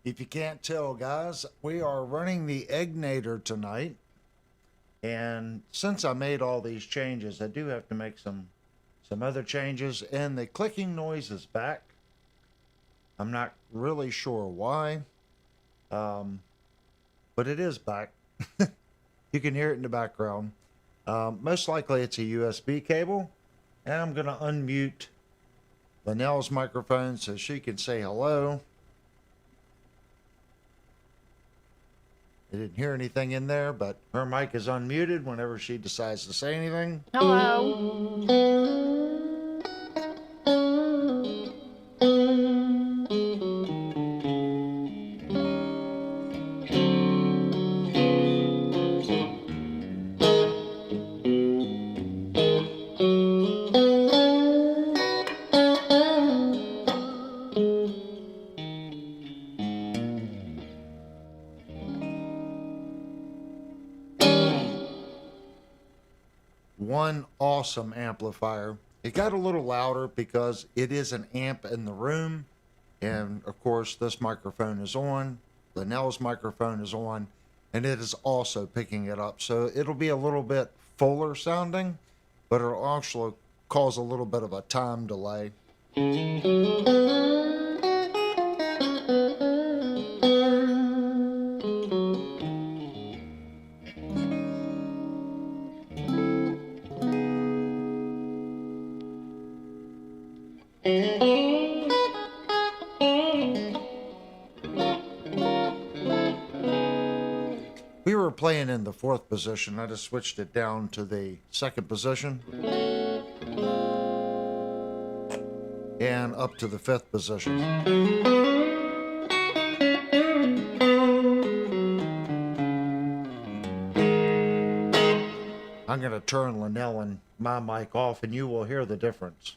If you can't tell, guys, we are running the Egnator tonight. And since I made all these changes, I do have to make some other changes. And the clicking noise is back. I'm not really sure why, but it is back. You can hear it in the background. Most likely it's a USB cable. And I'm going to unmute Linnell's microphone so she can say hello. I didn't hear anything in there, but her mic is unmuted whenever she decides to say anything. Hello. One awesome amplifier. It got a little louder because it is an amp in the room. And of course, this microphone is on. Linnell's microphone is on. And it is also picking it up. So it'll be a little bit fuller sounding, but it'll cause a little bit of a time delay. We were playing in the fourth position. I just switched it down to the second position and up to the fifth position. I'm going to turn Linnell and my mic off, and you will hear the difference.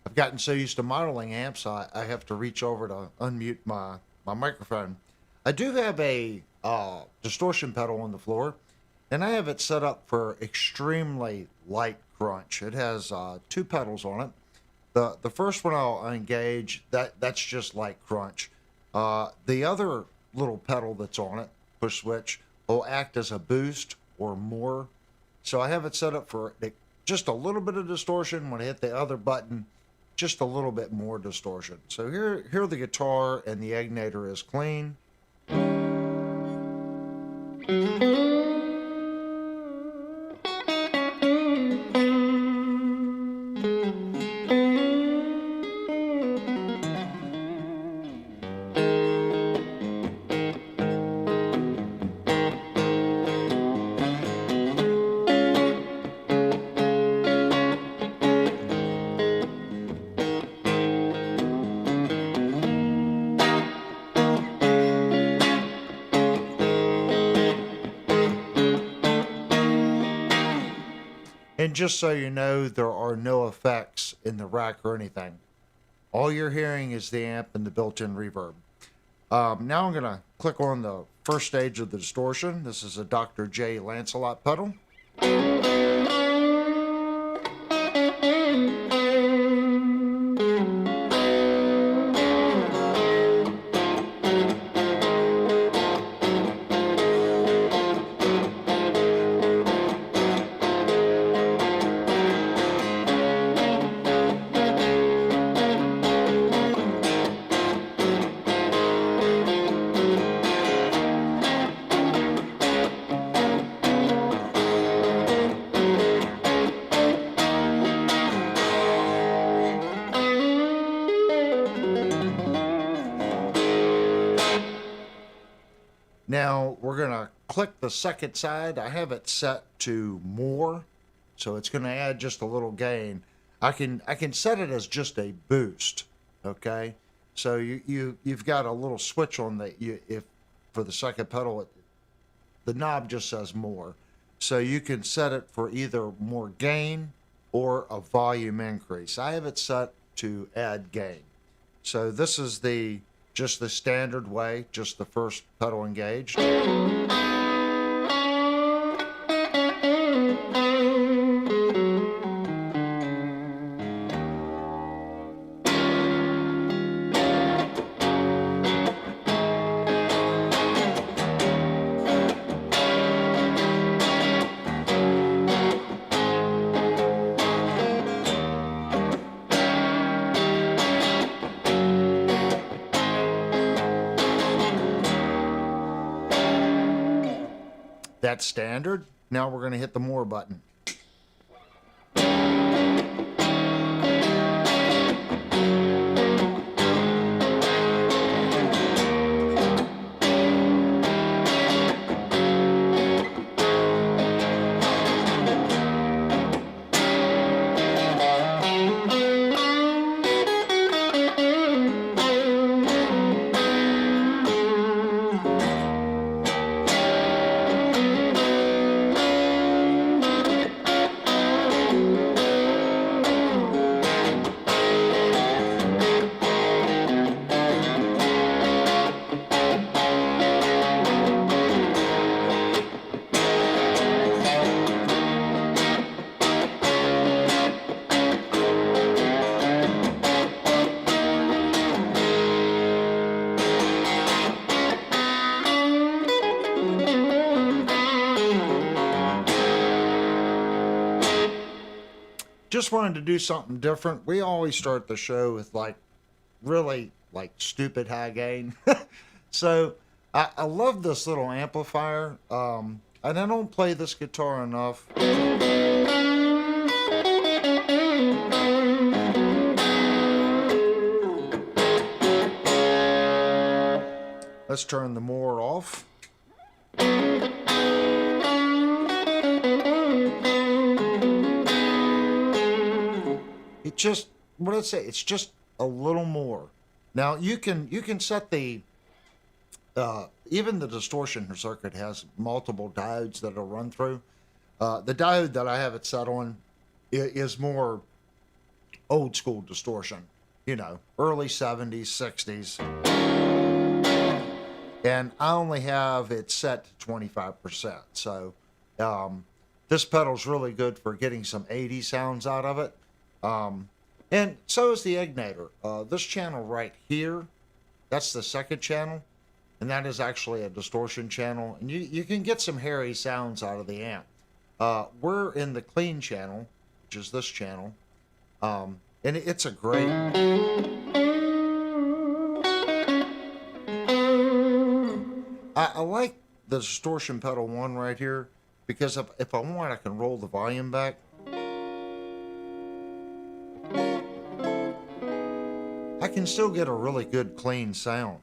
I've gotten so used to modeling amps, I have to reach over to unmute my microphone. I do have a distortion pedal on the floor, and I have it set up for extremely light crunch. It has 2 pedals on it. The first one I'll engage, that's just light crunch. The other little pedal that's on it, push switch, will act as a boost or more. So I have it set up for just a little bit of distortion. When I hit the other button, just a little bit more distortion. So here the guitar and the Egnator is clean. And just so you know, there are no effects in the rack or anything. All you're hearing is the amp and the built-in reverb. Now I'm going to click on the first stage of the distortion. This is a Dr. J Lancelot pedal. Now we're going to click the second side. I have it set to more, so it's going to add just a little gain. I can set it as just a boost, okay? So you've got a little switch on if for the second pedal, the knob just says more. So you can set it for either more gain or a volume increase. I have it set to add gain. So this is just the standard way, just the first pedal engaged. That's standard. Now we're going to hit the more button. just wanted to do something different. We always start the show with like really like stupid high gain. So I love this little amplifier. And I don't play this guitar enough. Let's turn the Moore off. It just, what did I say? It's just a little more. Now you can set the even the distortion circuit has multiple diodes that'll run through. The diode that I have it set on is more old school distortion, you know, early 70s, 60s. And I only have it set to 25%. So this pedal's really good for getting some 80s sounds out of it. And so is the Egnator. This channel right here, that's the second channel. And that is actually a distortion channel. And you can get some hairy sounds out of the amp. We're in the clean channel, which is this channel. And it's a great... I like the distortion pedal one right here because if I want, I can roll the volume back. I can still get a really good clean sound.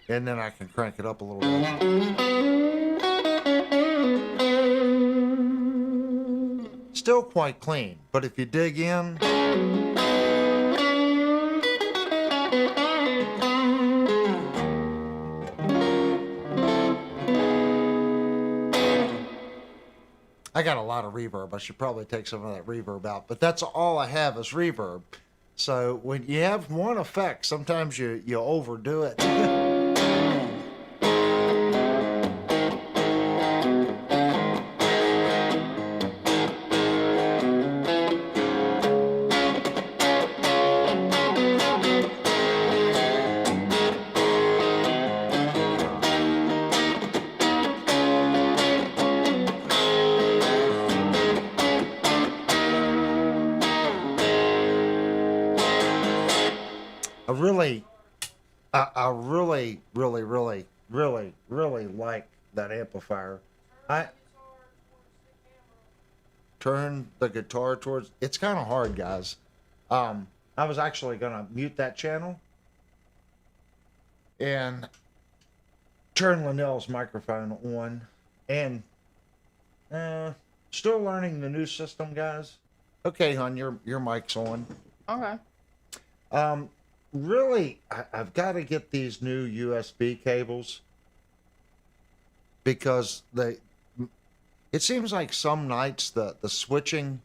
And then I can crank it up a little bit. Still quite clean, but if you dig in, I got a lot of reverb. I should probably take some of that reverb out, but that's all I have is reverb. So when you have one effect, sometimes you overdo it. I really like that amplifier. I turn the guitar towards, it's kind of hard, guys. I was actually gonna mute that channel and turn Linnell's microphone on, and still learning the new system, guys. Okay, hon, your mic's on. Okay. Really, I've got to get these new USB cables because it seems like some nights the switching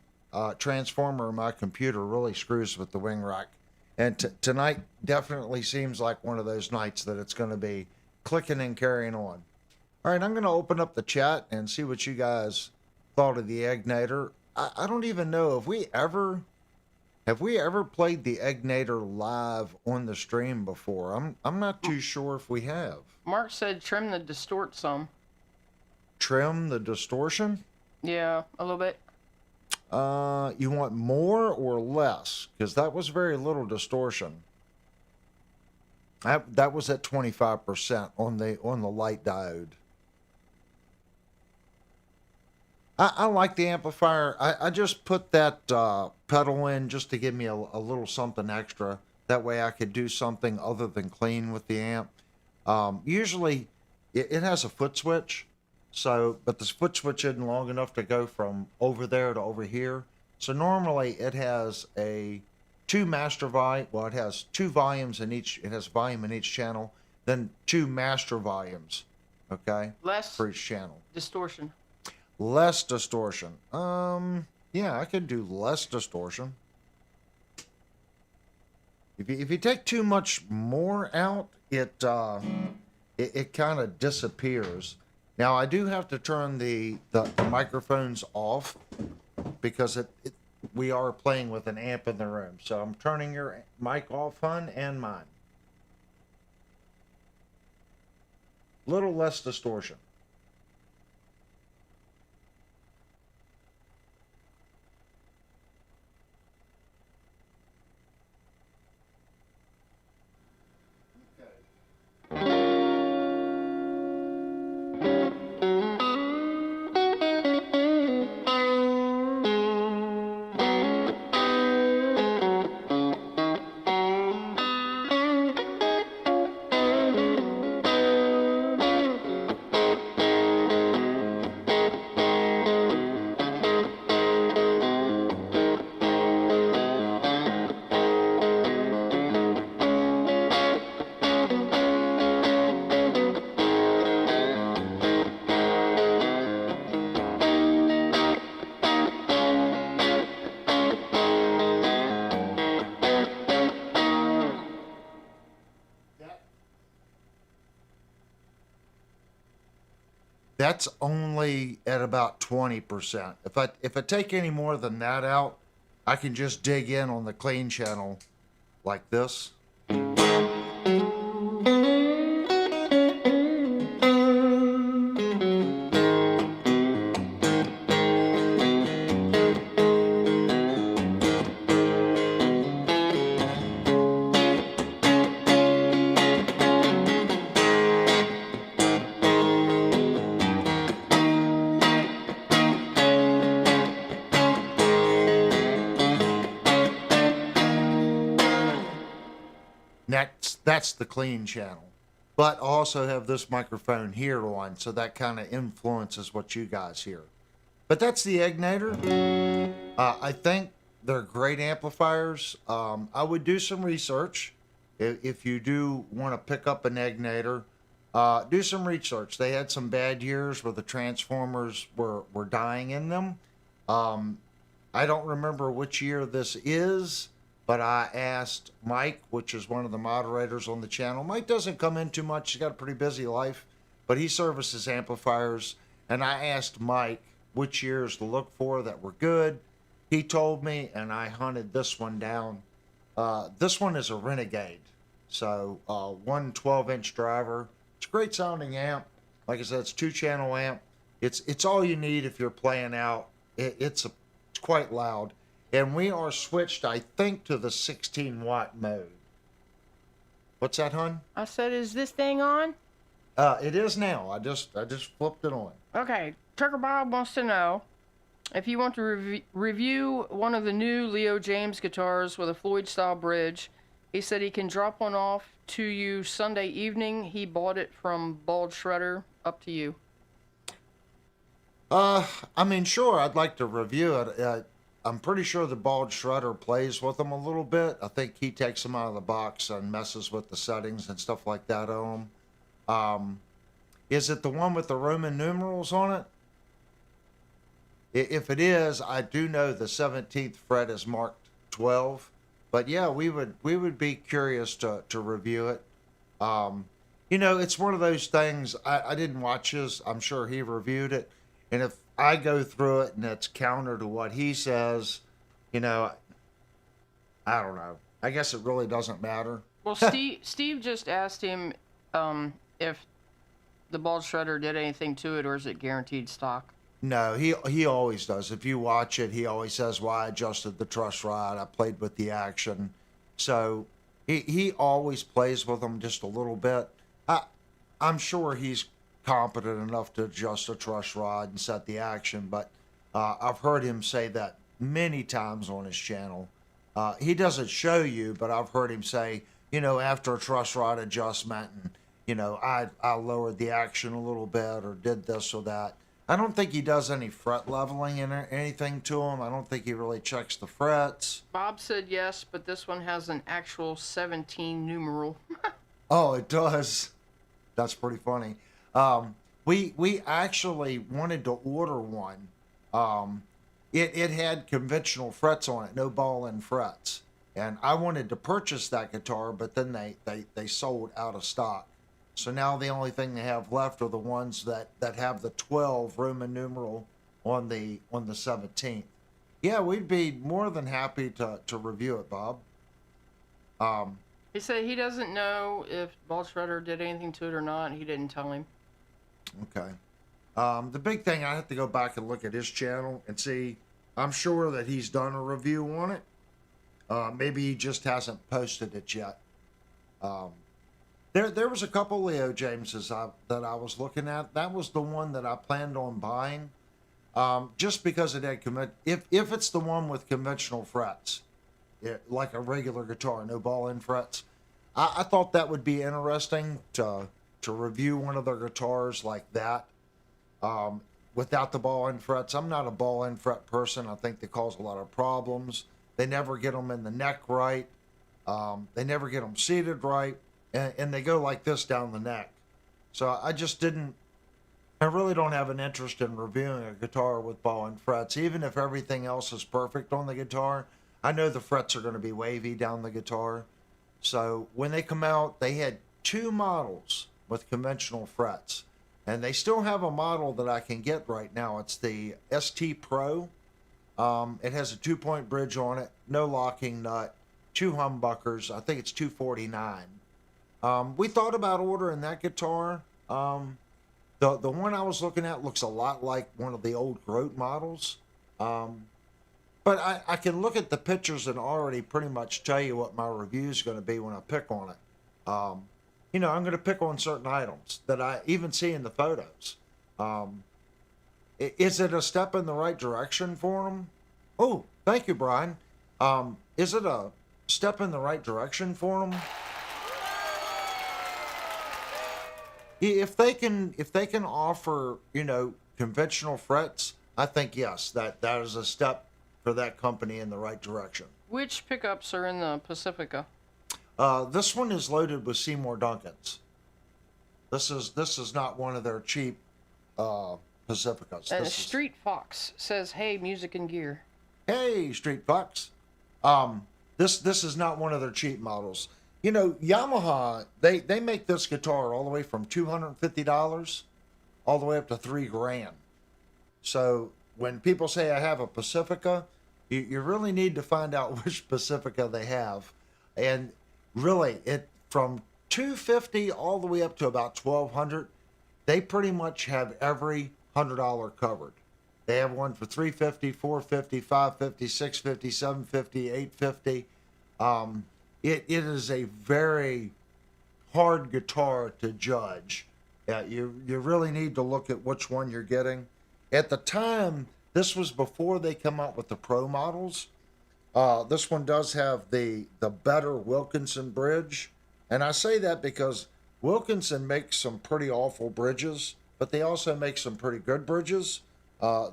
transformer in my computer really screws with the wing rack. And tonight definitely seems like one of those nights that it's going to be clicking and carrying on. All right, I'm going to open up the chat and see what you guys thought of the Egnator. I don't even know, have we ever played the Egnator live on the stream before? I'm not too sure if we have. Mark said trim the distort some. Trim the distortion? Yeah, a little bit. You want more or less? Because that was very little distortion. That was at 25% on the light diode. I like the amplifier. I just put that pedal in just to give me a little something extra. That way I could do something other than clean with the amp. Usually it has a foot switch, but this foot switch isn't long enough to go from over there to over here. So normally it has it has two volumes in each, it has volume in each channel, then two master volumes, okay? Less for each channel. distortion. Less distortion. Yeah, I could do less distortion. If you take too much more out, it kind of disappears. Now I do have to turn the microphones off because we are playing with an amp in the room. So I'm turning your mic off, hon, and mine. little less distortion. That's only at about 20%. If I take any more than that out, I can just dig in on the clean channel like this. That's the clean channel. But I also have this microphone here on, so that kind of influences what you guys hear. But that's the Egnator. I think they're great amplifiers. I would do some research. If you do want to pick up an Egnator, do some research. They had some bad years where the transformers were dying in them. I don't remember which year this is, but I asked Mike, which is one of the moderators on the channel. Mike doesn't come in too much. He's got a pretty busy life, but he services amplifiers. And I asked Mike which years to look for that were good. He told me, and I hunted this one down. This one is a Renegade. So one 12-inch driver. It's a great sounding amp. Like I said, it's 2-channel amp. It's all you need if you're playing out. It's quite loud. And we are switched, I think, to the 16-watt mode. What's that, hon? I said, is this thing on? It is now. I just flipped it on. Okay, Trucker Bob wants to know if you want to review one of the new Leo James guitars with a Floyd-style bridge. He said he can drop one off to you Sunday evening. He bought it from Bald Shredder. Up to you. I mean, sure, I'd like to review it. I'm pretty sure the Bald Shredder plays with them a little bit. I think he takes them out of the box and messes with the settings and stuff like that on them. Is it the one with the Roman numerals on it? If it is, I do know the 17th fret is marked 12. But yeah, we would be curious to review it. You know, it's one of those things. I didn't watch his. I'm sure he reviewed it. And if I go through it and it's counter to what he says, you know, I don't know. I guess it really doesn't matter. Well, Steve just asked him if the Bald Shredder did anything to it, or is it guaranteed stock? No, he always does. If you watch it, he always says, well, I adjusted the truss rod. I played with the action. So he always plays with them just a little bit. I'm sure he's competent enough to adjust a truss rod and set the action, but I've heard him say that many times on his channel. He doesn't show you, but I've heard him say, you know, after a truss rod adjustment, and you know, I lowered the action a little bit or did this or that. I don't think he does any fret leveling and anything to them. I don't think he really checks the frets. Bob said yes, but this one has an actual 17 numeral. Oh, it does. That's pretty funny. We actually wanted to order one. It had conventional frets on it, no ball-in frets. And I wanted to purchase that guitar, but then they sold out of stock. So now the only thing they have left are the ones that have the 12 Roman numeral on the 17th. Yeah, we'd be more than happy to review it, Bob. He said he doesn't know if Bald Shredder did anything to it or not. He didn't tell him. Okay. The big thing, I have to go back and look at his channel and see. I'm sure that he's done a review on it. Maybe he just hasn't posted it yet. Um, there was a couple Leo Jameses that I was looking at. That was the one that I planned on buying, just because it had if it's the one with conventional frets, like a regular guitar, no ball end frets. I thought that would be interesting to review one of their guitars like that, without the ball end frets. I'm not a ball end fret person. I think they cause a lot of problems. They never get them in the neck right. They never get them seated right, and they go like this down the neck. So I really don't have an interest in reviewing a guitar with ball and frets, even if everything else is perfect on the guitar. I know the frets are going to be wavy down the guitar. So when they come out, they had 2 models with conventional frets, and they still have a model that I can get right now. It's the ST Pro. It has a 2-point bridge on it, no locking nut, 2 humbuckers. I think it's $249. We thought about ordering that guitar. The one I was looking at looks a lot like one of the old Grote models. But I can look at the pictures and already pretty much tell you what my review is going to be when I pick on it. I'm going to pick on certain items that I even see in the photos. Is it a step in the right direction for them? Oh, thank you, Brian. Is it a step in the right direction for them? If they can offer, conventional frets, I think yes, that is a step for that company in the right direction. Which pickups are in the Pacifica? This one is loaded with Seymour Duncans. This is not one of their cheap Pacificas. And Street Fox says, "Hey, music and gear." Hey, Street Fox. This is not one of their cheap models. Yamaha, they make this guitar all the way from $250 all the way up to $3,000. So when people say I have a Pacifica, you really need to find out which Pacifica they have. And really, it from $250 all the way up to about $1,200, they pretty much have every $100 covered. They have one for $350, $450, $550, $650, $750, $850. It is a very hard guitar to judge. You really need to look at which one you're getting. At the time, this was before they come out with the Pro models. This one does have the better Wilkinson bridge. And I say that because Wilkinson makes some pretty awful bridges, but they also make some pretty good bridges.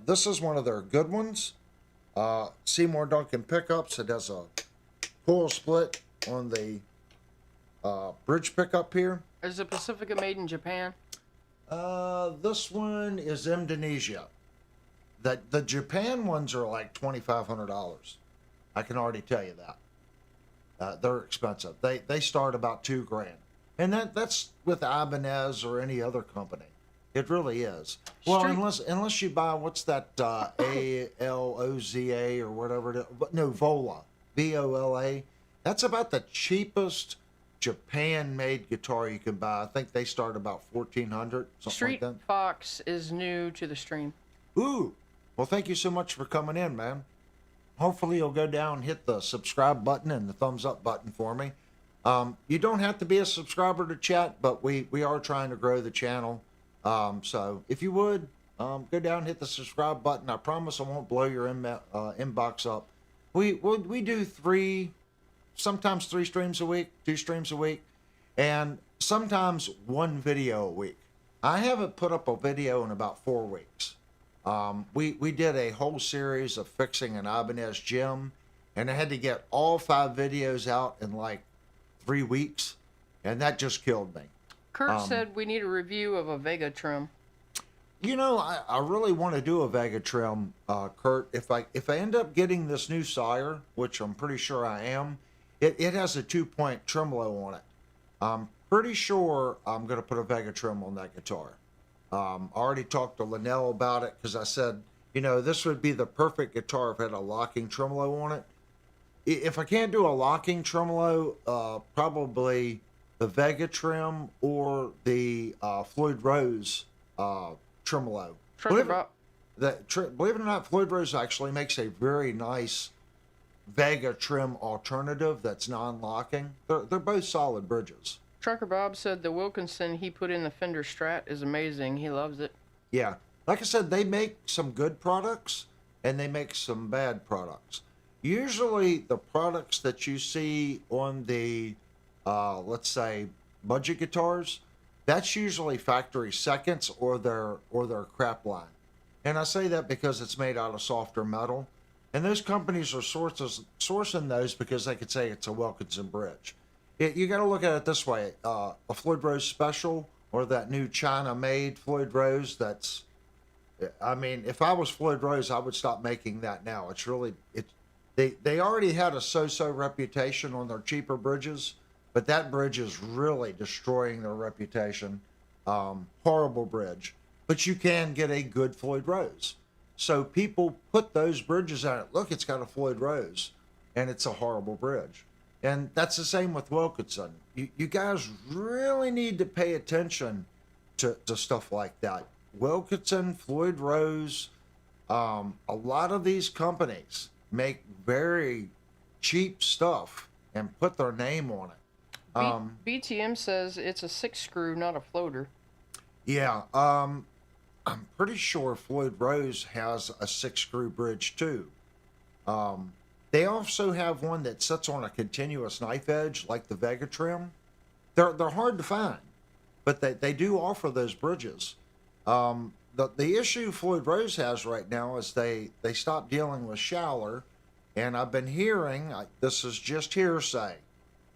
This is one of their good ones. Seymour Duncan pickups. It has a coil split on the bridge pickup here. Is the Pacifica made in Japan? This one is Indonesia. The Japan ones are like $2,500. I can already tell you that. They're expensive. They start about $2,000, and that's with Ibanez or any other company. It really is. Well, unless you buy what's that ALOZA or whatever it is. No, Vola, VOLA. That's about the cheapest Japan-made guitar you can buy. I think they start about $1,400, something Street like that. Fox is new to the stream. Ooh, well, thank you so much for coming in, man. Hopefully you'll go down and hit the subscribe button and the thumbs up button for me. You don't have to be a subscriber to chat, but we are trying to grow the channel. So if you would, go down and hit the subscribe button. I promise I won't blow your inbox up. We do sometimes 3 streams a week, 2 streams a week, and sometimes 1 video a week. I haven't put up a video in about 4 weeks. We did a whole series of fixing an Ibanez Gem, and I had to get all 5 videos out in like 3 weeks, and that just killed me. Kurt said we need a review of a Vega trim. I really want to do a Vega trim, Kurt. If I end up getting this new sire, which I'm pretty sure I am, it has a 2-point tremolo on it. I'm pretty sure I'm going to put a Vega trim on that guitar. I already talked to Linnell about it because I said, this would be the perfect guitar if it had a locking tremolo on it. If I can't do a locking tremolo, probably the Vega trim or the Floyd Rose tremolo. Trucker Believe it, Bob. believe it or not, Floyd Rose actually makes a very nice Vega trim alternative that's non-locking. They're both solid bridges. Trucker Bob said the Wilkinson he put in the Fender Strat is amazing. He loves it. Yeah, like I said, they make some good products and they make some bad products. Usually, the products that you see on the, let's say, budget guitars, that's usually factory seconds or their crap line. And I say that because it's made out of softer metal, and those companies are sourcing those because they could say it's a Wilkinson bridge. You got to look at it this way: a Floyd Rose Special or that new China-made Floyd Rose. I mean, if I was Floyd Rose, I would stop making that now. It's really They already had a so-so reputation on their cheaper bridges, but that bridge is really destroying their reputation. Horrible bridge, but you can get a good Floyd Rose. So people put those bridges on it. Look, it's got a Floyd Rose, and it's a horrible bridge. And that's the same with Wilkinson. You guys really need to pay attention to stuff like that. Wilkinson, Floyd Rose, a lot of these companies make very cheap stuff and put their name on it. BTM says it's a 6-screw, not a floater. Yeah, I'm pretty sure Floyd Rose has a 6-screw bridge too. They also have one that sits on a continuous knife edge like the Vega trim. They're hard to find, but they do offer those bridges. The issue Floyd Rose has right now is they stopped dealing with Schaller, and I've been hearing, this is just hearsay,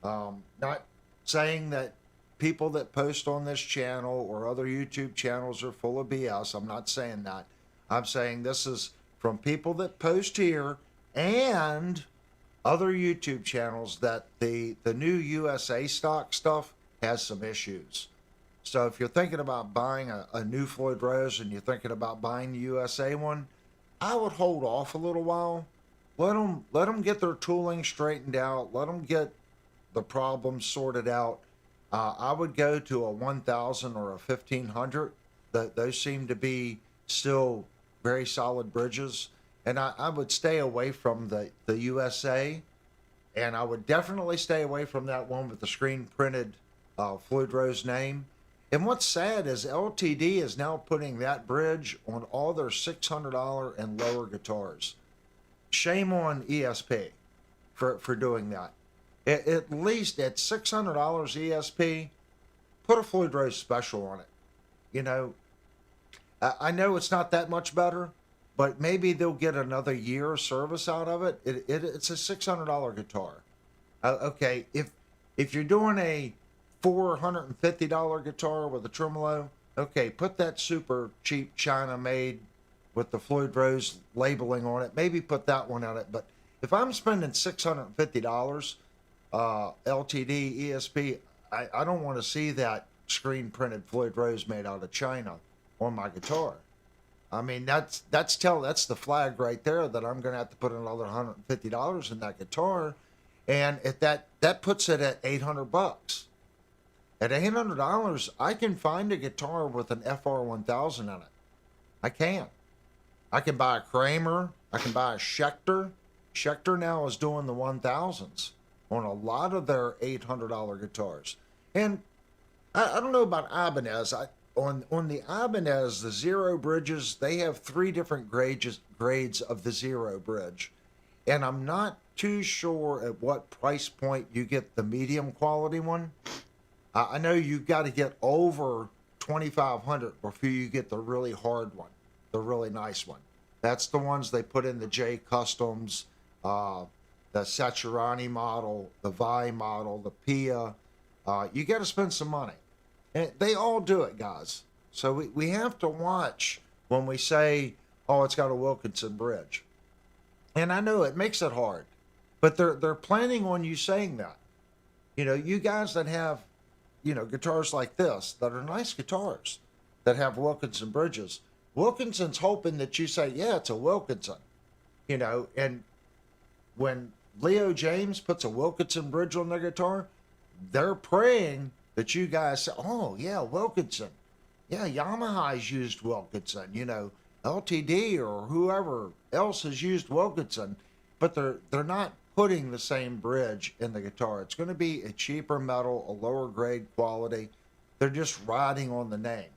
not saying that people that post on this channel or other YouTube channels are full of BS. I'm not saying that. I'm saying this is from people that post here and other YouTube channels that the new USA stock stuff has some issues. So if you're thinking about buying a new Floyd Rose and you're thinking about buying the USA one, I would hold off a little while. Let them get their tooling straightened out. Let them get the problems sorted out. I would go to a 1000 or a 1500. Those seem to be still very solid bridges. And I would stay away from the USA. And I would definitely stay away from that one with the screen printed Floyd Rose name. And what's sad is LTD is now putting that bridge on all their $600 and lower guitars. Shame on ESP for doing that. At least at $600 ESP, put a Floyd Rose Special on it. You know, I know it's not that much better, but maybe they'll get another year of service out of it. It's a $600 guitar. Okay, if you're doing a $450 guitar with a tremolo, okay, put that super cheap China made with the Floyd Rose labeling on it. Maybe put that one on it. But if I'm spending $650 LTD ESP, I don't want to see that screen printed Floyd Rose made out of China on my guitar. I mean, that's the flag right there that I'm going to have to put another $150 in that guitar, and at that puts it at $800. At $800, I can find a guitar with an FR1000 in it. I can. I can buy a Kramer. I can buy a Schecter. Schecter now is doing the 1000s on a lot of their $800 guitars. And I don't know about Ibanez. On the Ibanez, the Zero bridges, they have 3 different grades of the Zero bridge. And I'm not too sure at what price point you get the medium quality one. I know you've got to get over $2,500 before you get the really hard one, the really nice one. That's the ones they put in the J Customs, the Saturani model, the Vi model, the Pia. You got to spend some money. And they all do it, guys. So we have to watch when we say, oh, it's got a Wilkinson bridge. And I know it makes it hard, but they're planning on you saying that. You know, you guys that have, you know, guitars like this that are nice guitars that have Wilkinson bridges, Wilkinson's hoping that you say, yeah, it's a Wilkinson. You know, and when Leo James puts a Wilkinson bridge on their guitar, they're praying that you guys say, oh, yeah, Wilkinson. Yeah, Yamaha's used Wilkinson, LTD or whoever else has used Wilkinson, but they're not putting the same bridge in the guitar. It's going to be a cheaper metal, a lower grade quality. They're just riding on the name,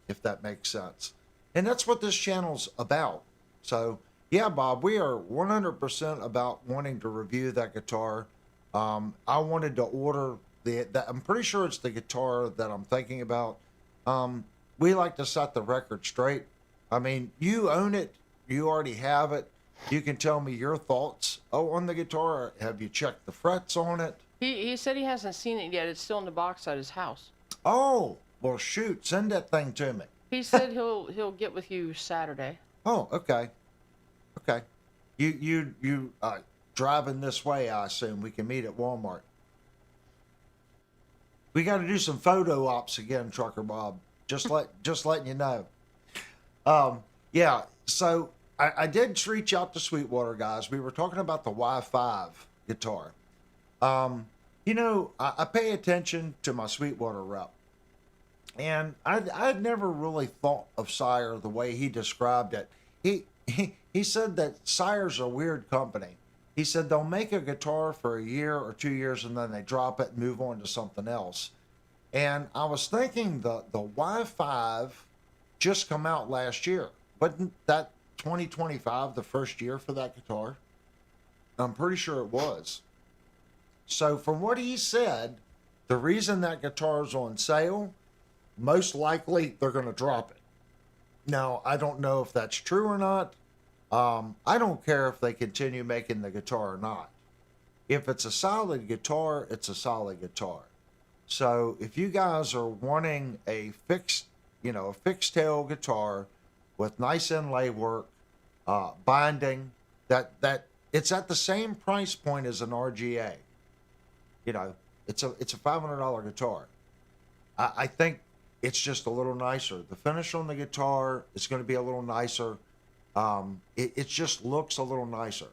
if that makes sense. And that's what this channel's about. So, yeah, Bob, we are 100% about wanting to review that guitar. I wanted to order I'm pretty sure it's the guitar that I'm thinking about. We like to set the record straight. I mean, you own it, you already have it. You can tell me your thoughts on the guitar. Have you checked the frets on it? He said he hasn't seen it yet. It's still in the box at his house. Oh, well, shoot, send that thing to me. He said he'll get with you Saturday. Oh, okay. Okay. You driving this way, I assume. We can meet at Walmart. We got to do some photo ops again, Trucker Bob. Just letting you know. Yeah. So I did reach out to Sweetwater guys. We were talking about the Y5 guitar. I pay attention to my Sweetwater rep, and I'd never really thought of Sire the way he described it. He said that Sire's a weird company. He said they'll make a guitar for a year or 2 years and then they drop it and move on to something else. And I was thinking the Y5 just come out last year. Wasn't that 2025 the first year for that guitar? I'm pretty sure it was. So from what he said, the reason that guitar's on sale, most likely they're going to drop it. Now, I don't know if that's true or not. I don't care if they continue making the guitar or not. If it's a solid guitar, it's a solid guitar. So if you guys are wanting a fixed tail guitar with nice inlay work, binding, that it's at the same price point as an RGA. It's a $500 guitar. I think it's just a little nicer. The finish on the guitar is going to be a little nicer. It just looks a little nicer.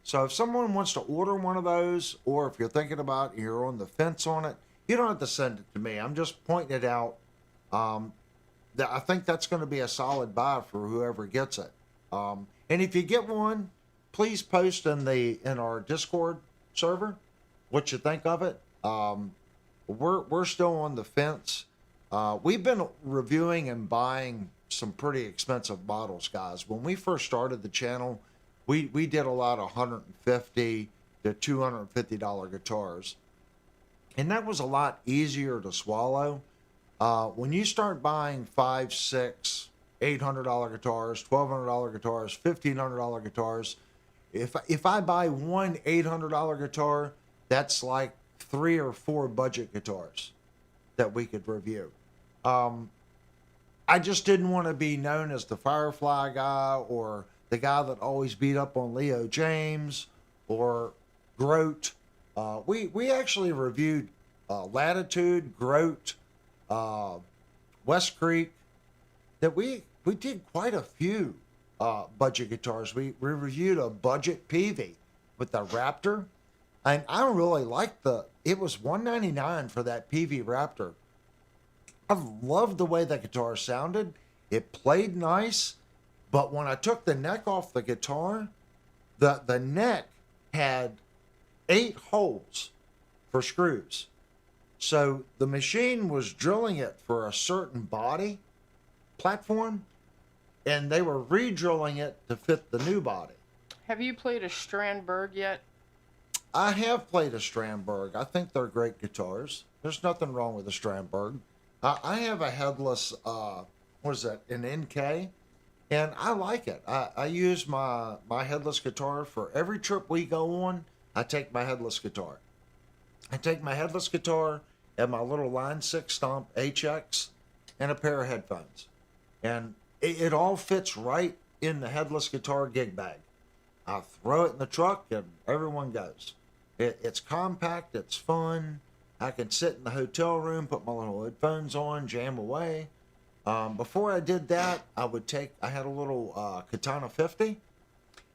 So if someone wants to order one of those, or if you're thinking about you're on the fence on it, you don't have to send it to me. I'm just pointing it out. That I think that's going to be a solid buy for whoever gets it. And if you get one, please post in our Discord server what you think of it. We're still on the fence. We've been reviewing and buying some pretty expensive models, guys. When we first started the channel, we did a lot of $150 to $250 guitars. And that was a lot easier to swallow. When you start buying $500, $600, $800 guitars, $1,200 guitars, $1,500 guitars, if I buy one $800 guitar, that's like 3 or 4 budget guitars that we could review. I just didn't want to be known as the Firefly guy or the guy that always beat up on Leo James or Grote. We actually reviewed Latitude, Grote, West Creek. That we did quite a few budget guitars. We reviewed a budget Peavey with the Raptor, and I really liked it was $199 for that Peavey Raptor. I loved the way that guitar sounded. It played nice, but when I took the neck off the guitar, the neck had 8 holes for screws. So the machine was drilling it for a certain body platform, and they were re-drilling it to fit the new body. Have you played a Strandberg yet? I have played a Strandberg. I think they're great guitars. There's nothing wrong with a Strandberg. I have a headless, an NK, and I like it. I use my headless guitar for every trip we go on. I take my headless guitar. I take my headless guitar and my little Line 6 Stomp HX and a pair of headphones. And it all fits right in the headless guitar gig bag. I throw it in the truck and everyone goes. It's compact, it's fun. I can sit in the hotel room, put my little headphones on, jam away. Before I did that, I had a little Katana 50,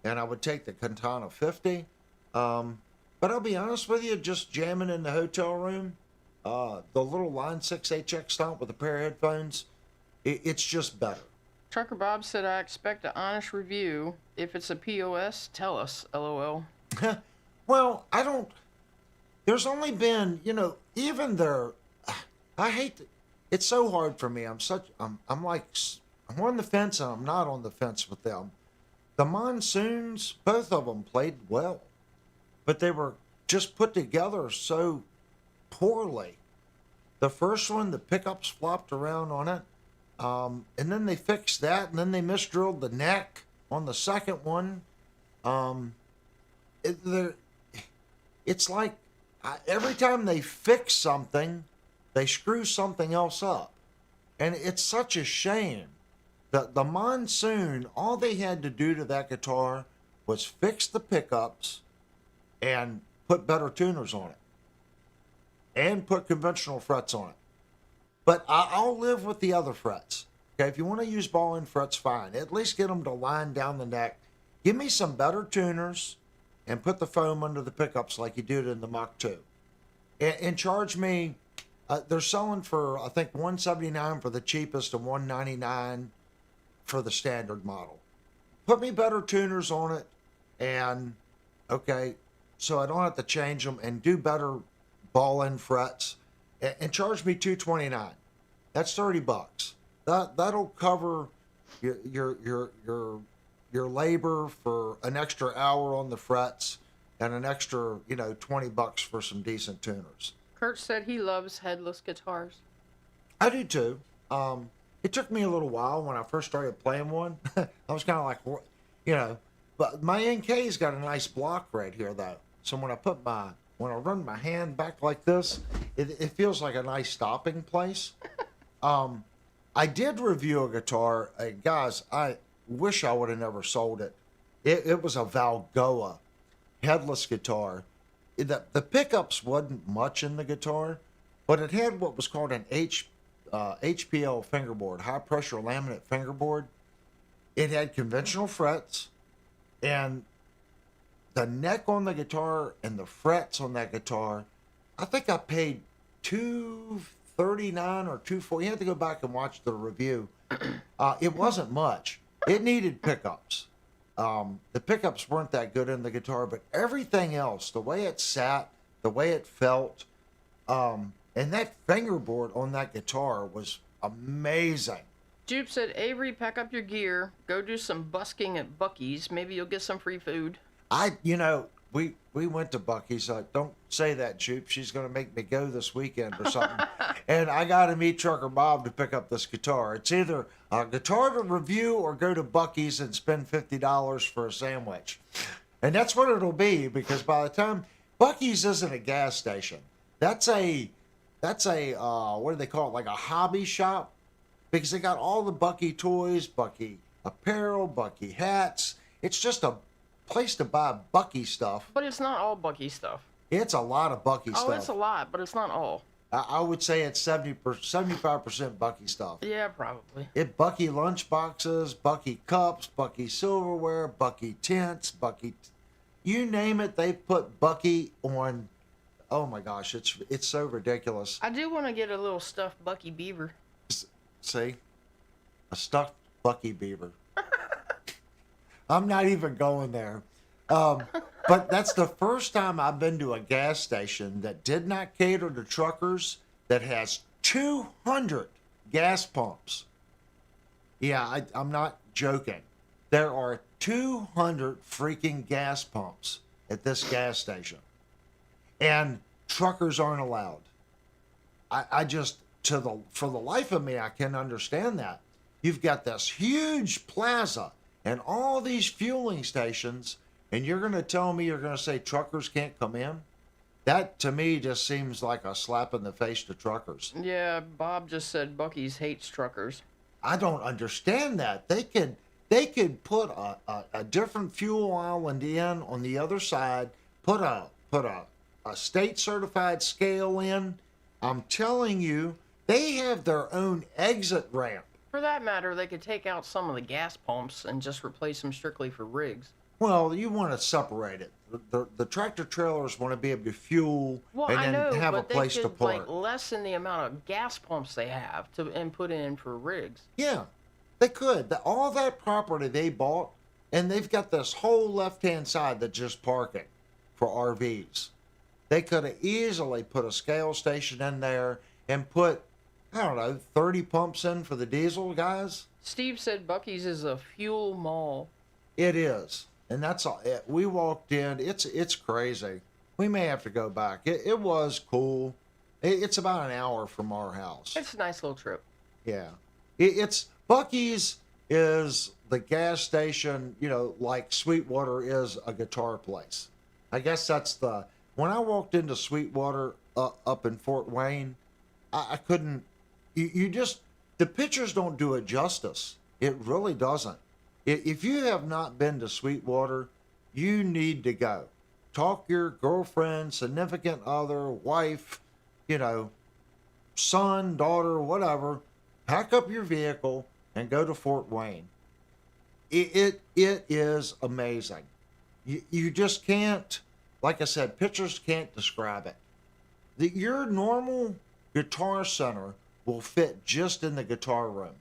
and I would take the Katana 50. But I'll be honest with you, just jamming in the hotel room, the little Line 6 HX Stomp with a pair of headphones, It's just better. Trucker Bob said, I expect an honest review. If it's a POS, tell us. LOL. Well, I don't. There's only been, even their. I hate. It's so hard for me. I'm like, I'm on the fence and I'm not on the fence with them. The Monsoons, both of them played well, but they were just put together so poorly. The first one, the pickups flopped around on it. And then they fixed that, and then they misdrilled the neck on the second one. It's like every time they fix something, they screw something else up. And it's such a shame. The Monsoon, all they had to do to that guitar was fix the pickups and put better tuners on it. And put conventional frets on it. But I'll live with the other frets. Okay, if you want to use ball-end frets, fine. At least get them to line down the neck. Give me some better tuners and put the foam under the pickups like you did in the Mach 2. And charge me, they're selling for, I think, $179 for the cheapest and $199 for the standard model. Put me better tuners on it, and, okay, so I don't have to change them, and do better ball-end frets. And charge me $229. That's $30. That'll cover your labor for an extra hour on the frets and an extra $20 for some decent tuners. Kurt said he loves headless guitars. I do too. It took me a little while when I first started playing one. I was kind of like, but my NK's got a nice block right here though. So when I run my hand back like this, it feels like a nice stopping place. I did review a guitar. Guys, I wish I would have never sold it. It was a Valgoa headless guitar. The pickups wasn't much in the guitar, but it had what was called an HPL fingerboard, high pressure laminate fingerboard. It had conventional frets, and the neck on the guitar and the frets on that guitar, I think I paid $239 or $240. You have to go back and watch the review. It wasn't much. It needed pickups. The pickups weren't that good in the guitar, but everything else, the way it sat, the way it felt, and that fingerboard on that guitar was amazing. Jupe said, Avery, pack up your gear. Go do some busking at Buc-ee's. Maybe you'll get some free food. We went to Buc-ee's. Don't say that, Jupe. She's going to make me go this weekend or something. And I got to meet Trucker Bob to pick up this guitar. It's either a guitar to review or go to Buc-ee's and spend $50 for a sandwich. And that's what it'll be, because by the time Buc-ee's isn't a gas station. That's a what do they call it? Like a hobby shop, because they got all the Buc-ee toys, Buc-ee apparel, Buc-ee hats. It's just a place to buy Buc-ee stuff. But it's not all Buc-ee stuff. It's a lot of Buc-ee stuff. Oh, it's a lot, but it's not all. I would say it's 75% Buc-ee stuff. Yeah, probably. Buc-ee lunch boxes, Buc-ee cups, Buc-ee silverware, Buc-ee tents, Buc-ee, you name it, they put Buc-ee on. Oh my gosh, it's so ridiculous. I do want to get a little stuffed Buc-ee beaver. See, a stuffed Buc-ee beaver. I'm not even going there. But that's the first time I've been to a gas station that did not cater to truckers, that has 200 gas pumps. Yeah, I'm not joking. There are 200 freaking gas pumps at this gas station. And truckers aren't allowed. I just, for the life of me, I can't understand that. You've got this huge plaza and all these fueling stations, and you're going to tell me you're going to say truckers can't come in? That, to me, just seems like a slap in the face to truckers. Yeah, Bob just said Buc-ee's hates truckers. I don't understand that. They could put a different fuel island in on the other side, put a state certified scale in. I'm telling you, they have their own exit ramp. For that matter, they could take out some of the gas pumps and just replace them strictly for rigs. Well, you want to separate it. the tractor trailers want to be able to fuel Well, and I then know, have a but they place to could park. lessen the amount of gas pumps they have to and put in for rigs. Yeah, they could. All that property they bought, and they've got this whole left-hand side that's just parking for RVs. They could have easily put a scale station in there and put, I don't know, 30 pumps in for the diesel guys. Steve said Bucky's is a fuel mall. It is, and that's all. We walked in. It's crazy. We may have to go back. It was cool. It's about an hour from our house. It's a nice little trip. Yeah. It's Bucky's is the gas station, like Sweetwater is a guitar place. I guess that's when I walked into Sweetwater up in Fort Wayne, I couldn't, the pictures don't do it justice. It really doesn't. If you have not been to Sweetwater, you need to go. Talk your girlfriend, significant other, wife, son, daughter, whatever. Pack up your vehicle and go to Fort Wayne. It is amazing. You just can't, like I said, pictures can't describe it. Your normal guitar center will fit just in the guitar room.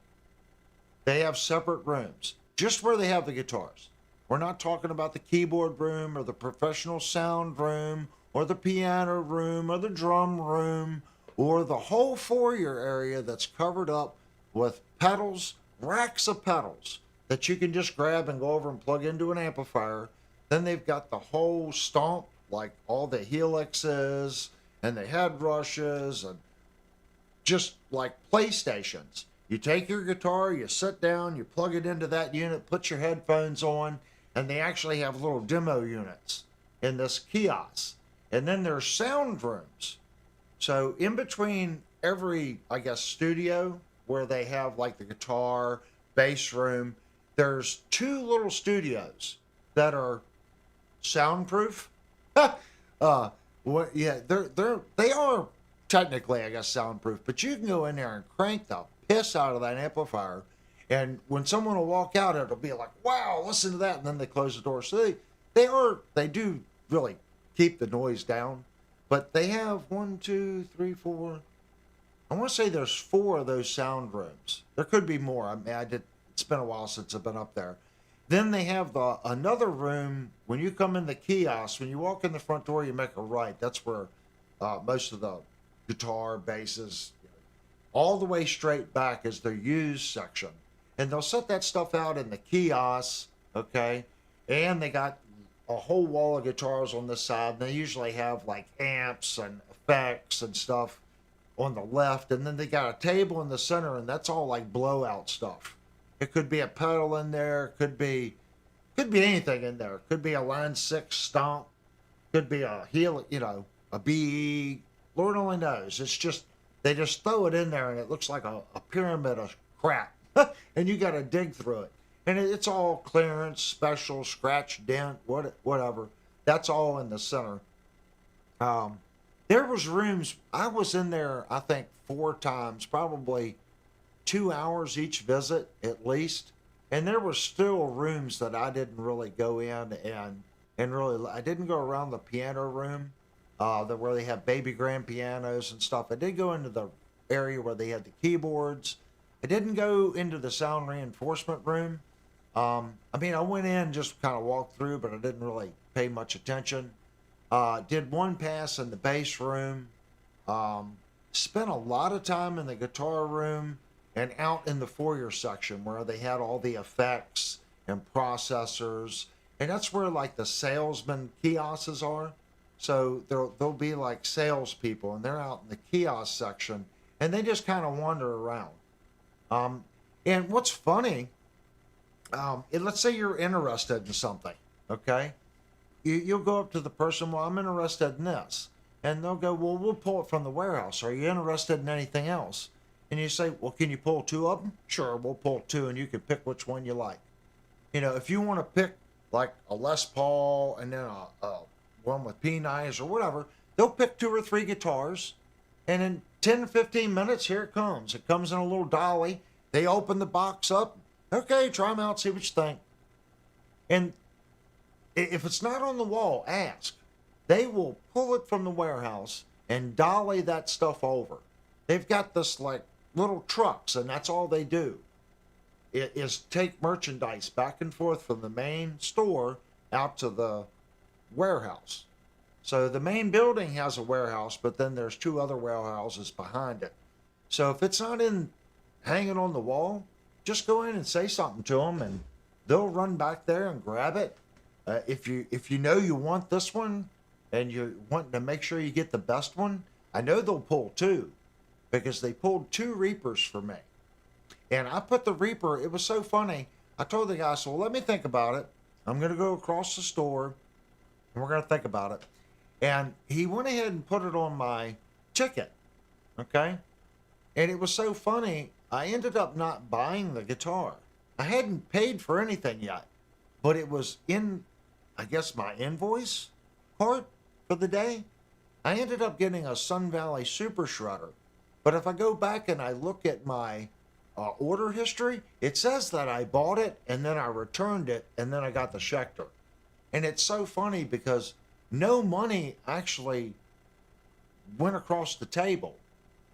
They have separate rooms, just where they have the guitars. We're not talking about the keyboard room or the professional sound room or the piano room or the drum room or the whole foyer area that's covered up with pedals, racks of pedals that you can just grab and go over and plug into an amplifier. Then they've got the whole stomp, like all the helixes and the head rushes and just like PlayStations. You take your guitar, you sit down, you plug it into that unit, put your headphones on, and they actually have little demo units in this kiosk. And then there's sound rooms. So in between every, I guess, studio where they have like the guitar, bass room, there's 2 little studios that are soundproof. Yeah, they are technically, I guess, soundproof, but you can go in there and crank the piss out of that amplifier, and when someone will walk out, it'll be like, wow, listen to that, and then they close the door. So they do really keep the noise down, but they have 1, 2, 3, 4. I want to say there's 4 of those sound rooms. There could be more. I mean, it's been a while since I've been up there. Then they have another room. When you come in the kiosk, when you walk in the front door, you make a right. That's where most of the guitar, basses, all the way straight back is the used section. And they'll set that stuff out in the kiosk, okay? And they got a whole wall of guitars on this side. And they usually have like amps and effects and stuff on the left. And then they got a table in the center, and that's all like blowout stuff. It could be a pedal in there, could be anything in there. Could be a line 6 stomp, could be a a BE. Lord only knows. It's just they just throw it in there and it looks like a pyramid of crap. And you got to dig through it. And it's all clearance, special, scratch, dent, whatever. That's all in the center. There was rooms, I was in there, I think 4 times, probably 2 hours each visit at least. And there were still rooms that I didn't really go in and really, I didn't go around the piano room where they have baby grand pianos and stuff. I did go into the area where they had the keyboards. I didn't go into the sound reinforcement room. I went in, just kind of walked through, but I didn't really pay much attention. Did one pass in the bass room. Spent a lot of time in the guitar room and out in the foyer section where they had all the effects and processors. And that's where like the salesman kiosks are. So there'll be like salespeople, and they're out in the kiosk section, and they just kind of wander around. And what's funny, let's say you're interested in something, okay? You'll go up to the person, well, I'm interested in this. And they'll go, well, we'll pull it from the warehouse. Are you interested in anything else? And you say, well, can you pull 2 of them? Sure, we'll pull 2, and you can pick which one you like. If you want to pick like a Les Paul and then a one with P90s or whatever, they'll pick 2 or 3 guitars, and in 10 to 15 minutes, here it comes. It comes in a little dolly. They open the box up. Okay, try them out, see what you think. And If it's not on the wall, ask. They will pull it from the warehouse and dolly that stuff over. They've got this like little trucks, and that's all they do. It is take merchandise back and forth from the main store out to the warehouse. So the main building has a warehouse, but then there's 2 other warehouses behind it. So if it's not in hanging on the wall, just go in and say something to them, and they'll run back there and grab it. If you know you want this one, and you're wanting to make sure you get the best one, I know they'll pull 2, because they pulled 2 Reapers for me. And I put the Reaper, it was so funny. I told the guy, so let me think about it. I'm going to go across the store, and we're going to think about it. And he went ahead and put it on my ticket, okay? And it was so funny, I ended up not buying the guitar. I hadn't paid for anything yet, but it was in, I guess, my invoice part for the day. I ended up getting a Sun Valley Super Shredder. But if I go back and I look at my order history, it says that I bought it and then I returned it and then I got the Schecter. And it's so funny because no money actually went across the table.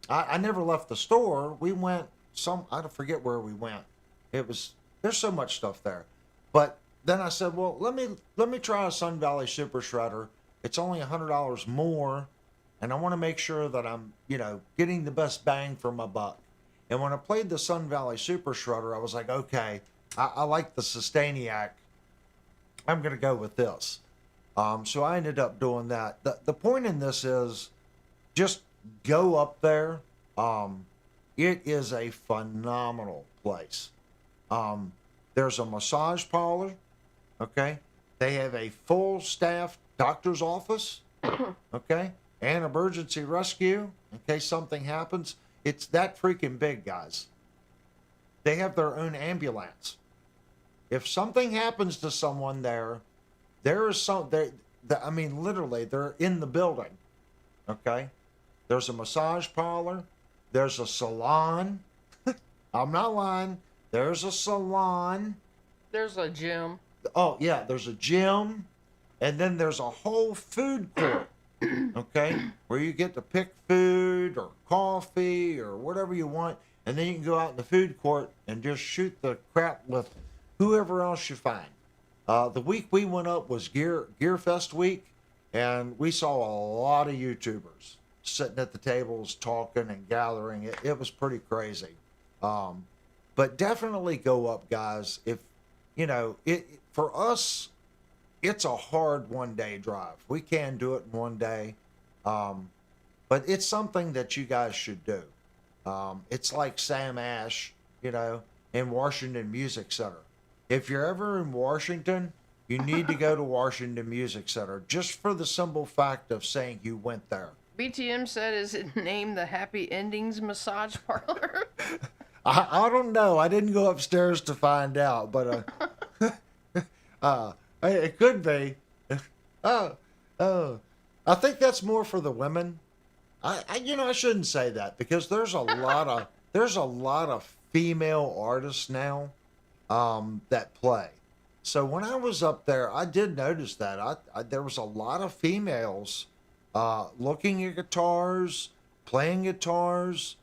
I never left the store. We went I don't forget where we went. There's so much stuff there. But then I said, well, let me try a Sun Valley Super Shredder. It's only $100 more, and I want to make sure that I'm, getting the best bang for my buck. And when I played the Sun Valley Super Shredder, I was like, okay, I like the Sustainiac. I'm going to go with this. So I ended up doing that. The point in this is just go up there. It is a phenomenal place. There's a massage parlor. Okay. They have a full staff doctor's office. Okay. And emergency rescue in case something happens. It's that freaking big, guys. They have their own ambulance. If something happens to someone there is literally, they're in the building. Okay. There's a massage parlor. There's a salon. I'm not lying. There's a salon. There's a gym. Oh, yeah, there's a gym. And then there's a whole food court, okay, where you get to pick food or coffee or whatever you want. And then you can go out in the food court and just shoot the crap with whoever else you find. The week we went up was Gear Fest week, and we saw a lot of YouTubers sitting at the tables talking and gathering. It was pretty crazy. But definitely go up, guys. If, for us, it's a hard 1-day drive. We can do it in 1 day. But it's something that you guys should do. It's like Sam Ash, in Washington Music Center. If you're ever in Washington, you need to go to Washington Music Center just for the simple fact of saying you went there. BTM said, is it named the Happy Endings Massage Parlor? I don't know. I didn't go upstairs to find out, but it could be. I think that's more for the women. I shouldn't say that because there's a lot of female artists now that play. So when I was up there, I did notice that there was a lot of females looking at guitars, playing guitars.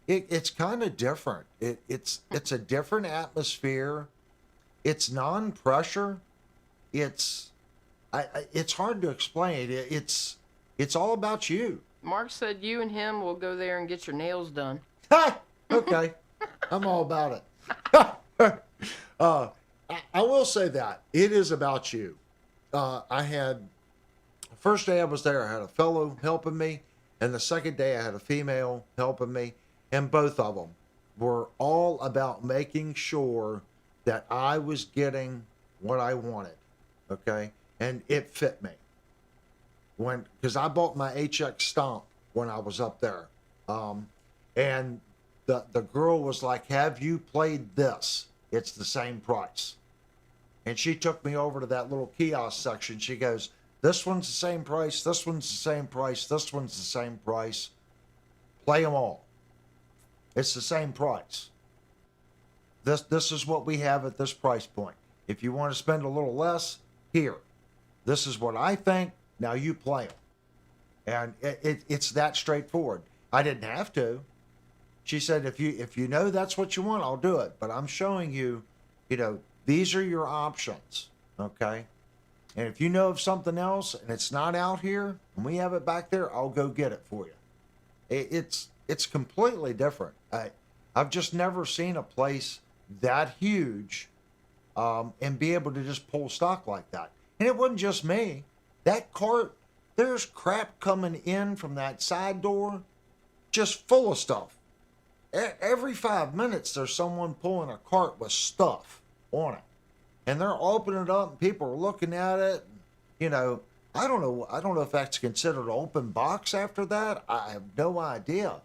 It's kind of different. It's a different atmosphere. It's non-pressure. It's hard to explain. It's all about you. Mark said you and him will go there and get your nails done. Okay, I'm all about it. I will say that it is about you. First day I was there, I had a fellow helping me, and the second day I had a female helping me, and both of them were all about making sure that I was getting what I wanted, okay? And it fit me. Because I bought my HX Stomp when I was up there. And the girl was like, have you played this? It's the same price. And she took me over to that little kiosk section. She goes, this one's the same price, this one's the same price, this one's the same price. Play them all. It's the same price. This is what we have at this price point. If you want to spend a little less, Here, this is what I think. Now you play them. And it's that straightforward. I didn't have to. She said, if you know that's what you want, I'll do it. But I'm showing you, these are your options, okay? And if you know of something else and it's not out here and we have it back there, I'll go get it for you. It's completely different. I've just never seen a place that huge and be able to just pull stock like that. And it wasn't just me. That cart, there's crap coming in from that side door, just full of stuff. Every 5 minutes, there's someone pulling a cart with stuff on it. And they're opening it up and people are looking at it. I don't know if that's considered an open box after that. I have no idea.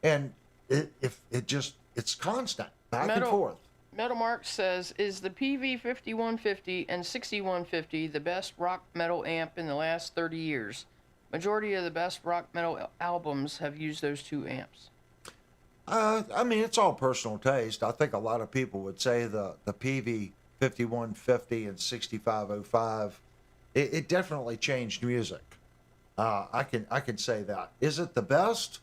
And it's constant, back and forth. Metal Mark says, is the PV 5150 and 6150 the best rock metal amp in the last 30 years? Majority of the best rock metal albums have used those two amps. It's all personal taste. I think a lot of people would say the PV 5150 and 6505, it definitely changed music. I can say that. Is it the best?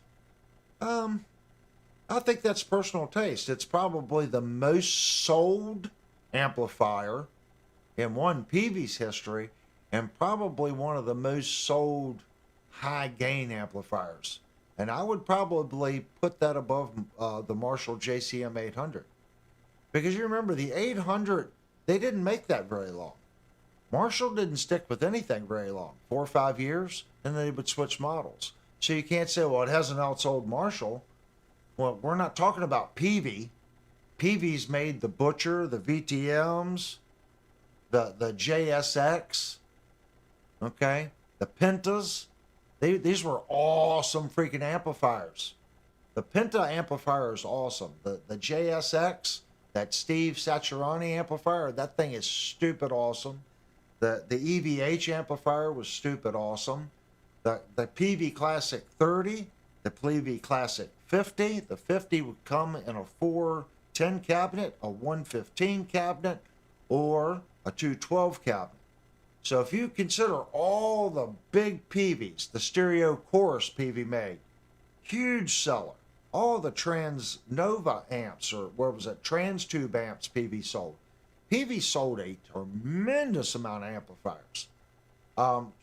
I think that's personal taste. It's probably the most sold amplifier in PV's history, and probably one of the most sold high gain amplifiers. And I would probably put that above the Marshall JCM 800. Because you remember the 800, they didn't make that very long. Marshall didn't stick with anything very long, 4 or 5 years, and then they would switch models. So you can't say, well, it hasn't outsold Marshall. Well, we're not talking about PV. PV's made the Butcher, the VTMs, the JSX, okay, the Pentas. These were awesome freaking amplifiers. The Penta amplifier is awesome. The JSX, that Steve Satriani amplifier, that thing is stupid awesome. The EVH amplifier was stupid awesome. The PV Classic 30, the PV Classic 50. The 50 would come in a 410 cabinet, a 115 cabinet, or a 212 cabinet. So if you consider all the big PVs, the Stereo Chorus PV made, huge seller. All the Trans Nova amps, or what was it, Trans Tube amps PV sold. PV sold a tremendous amount of amplifiers.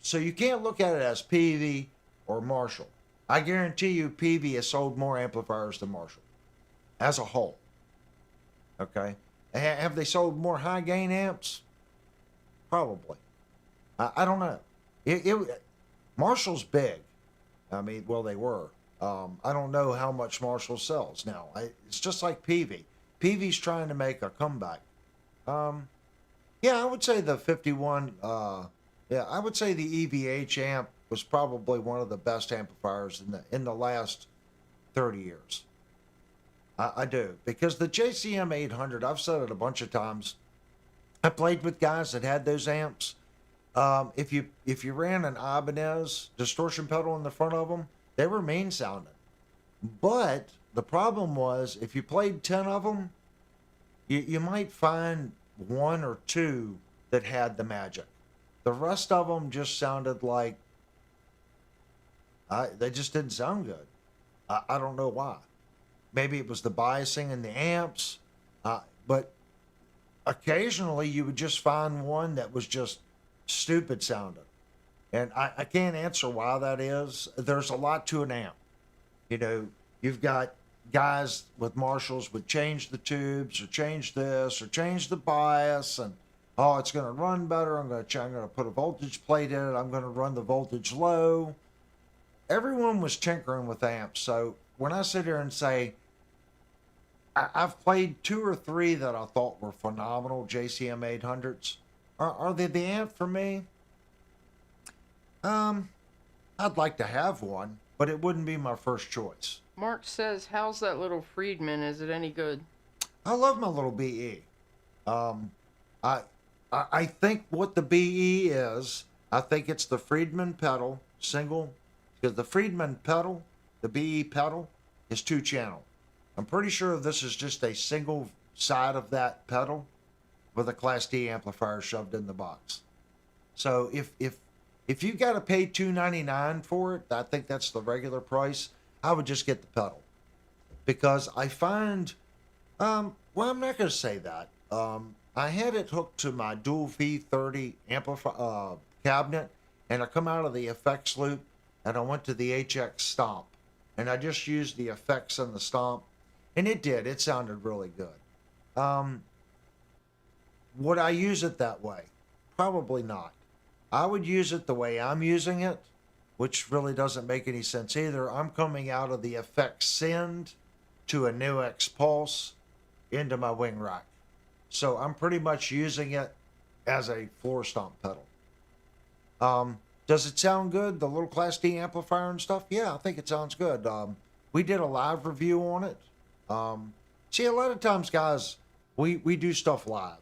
So you can't look at it as PV or Marshall. I guarantee you PV has sold more amplifiers than Marshall as a whole. Okay? Have they sold more high gain amps? Probably. I don't know. Marshall's big. They were. I don't know how much Marshall sells now. It's just like PV. PV's trying to make a comeback. I would say the 51, I would say the EVH amp was probably one of the best amplifiers in the last 30 years. I do. Because the JCM 800, I've said it a bunch of times, I played with guys that had those amps. If you ran an Ibanez distortion pedal in the front of them, they were mean sounding. But the problem was, if you played 10 of them, you might find 1 or 2 that had the magic. The rest of them just sounded like, they just didn't sound good. I don't know why. Maybe it was the biasing in the amps, but occasionally you would just find one that was just stupid sounding. And I can't answer why that is. There's a lot to an amp. You've got guys with Marshalls would change the tubes or change this or change the bias, and it's going to run better. I'm going to put a voltage plate in it. I'm going to run the voltage low. Everyone was tinkering with amps. So when I sit here and say, I've played 2 or 3 that I thought were phenomenal JCM 800s. Are they the amp for me? I'd like to have one, but it wouldn't be my first choice. Mark says, how's that little Friedman? Is it any good? I love my little BE. I think what the BE is, I think it's the Friedman pedal, single, because the Friedman pedal, the BE pedal, is 2-channel. I'm pretty sure this is just a single side of that pedal with a Class D amplifier shoved in the box. So if you got to pay $299 for it, I think that's the regular price. I would just get the pedal because I find, well, I'm not going to say that. I had it hooked to my dual V30 amplifier cabinet, and I come out of the effects loop, and I went to the HX Stomp, and I just used the effects in the Stomp, and it did. It sounded really good. Would I use it that way? Probably not. I would use it the way I'm using it, which really doesn't make any sense either. I'm coming out of the effects send to a NUX Pulse into my wing rack. So I'm pretty much using it as a floor stomp pedal. Does it sound good? The little Class D amplifier and stuff? Yeah, I think it sounds good. We did a live review on it. See, a lot of times, guys, we do stuff live.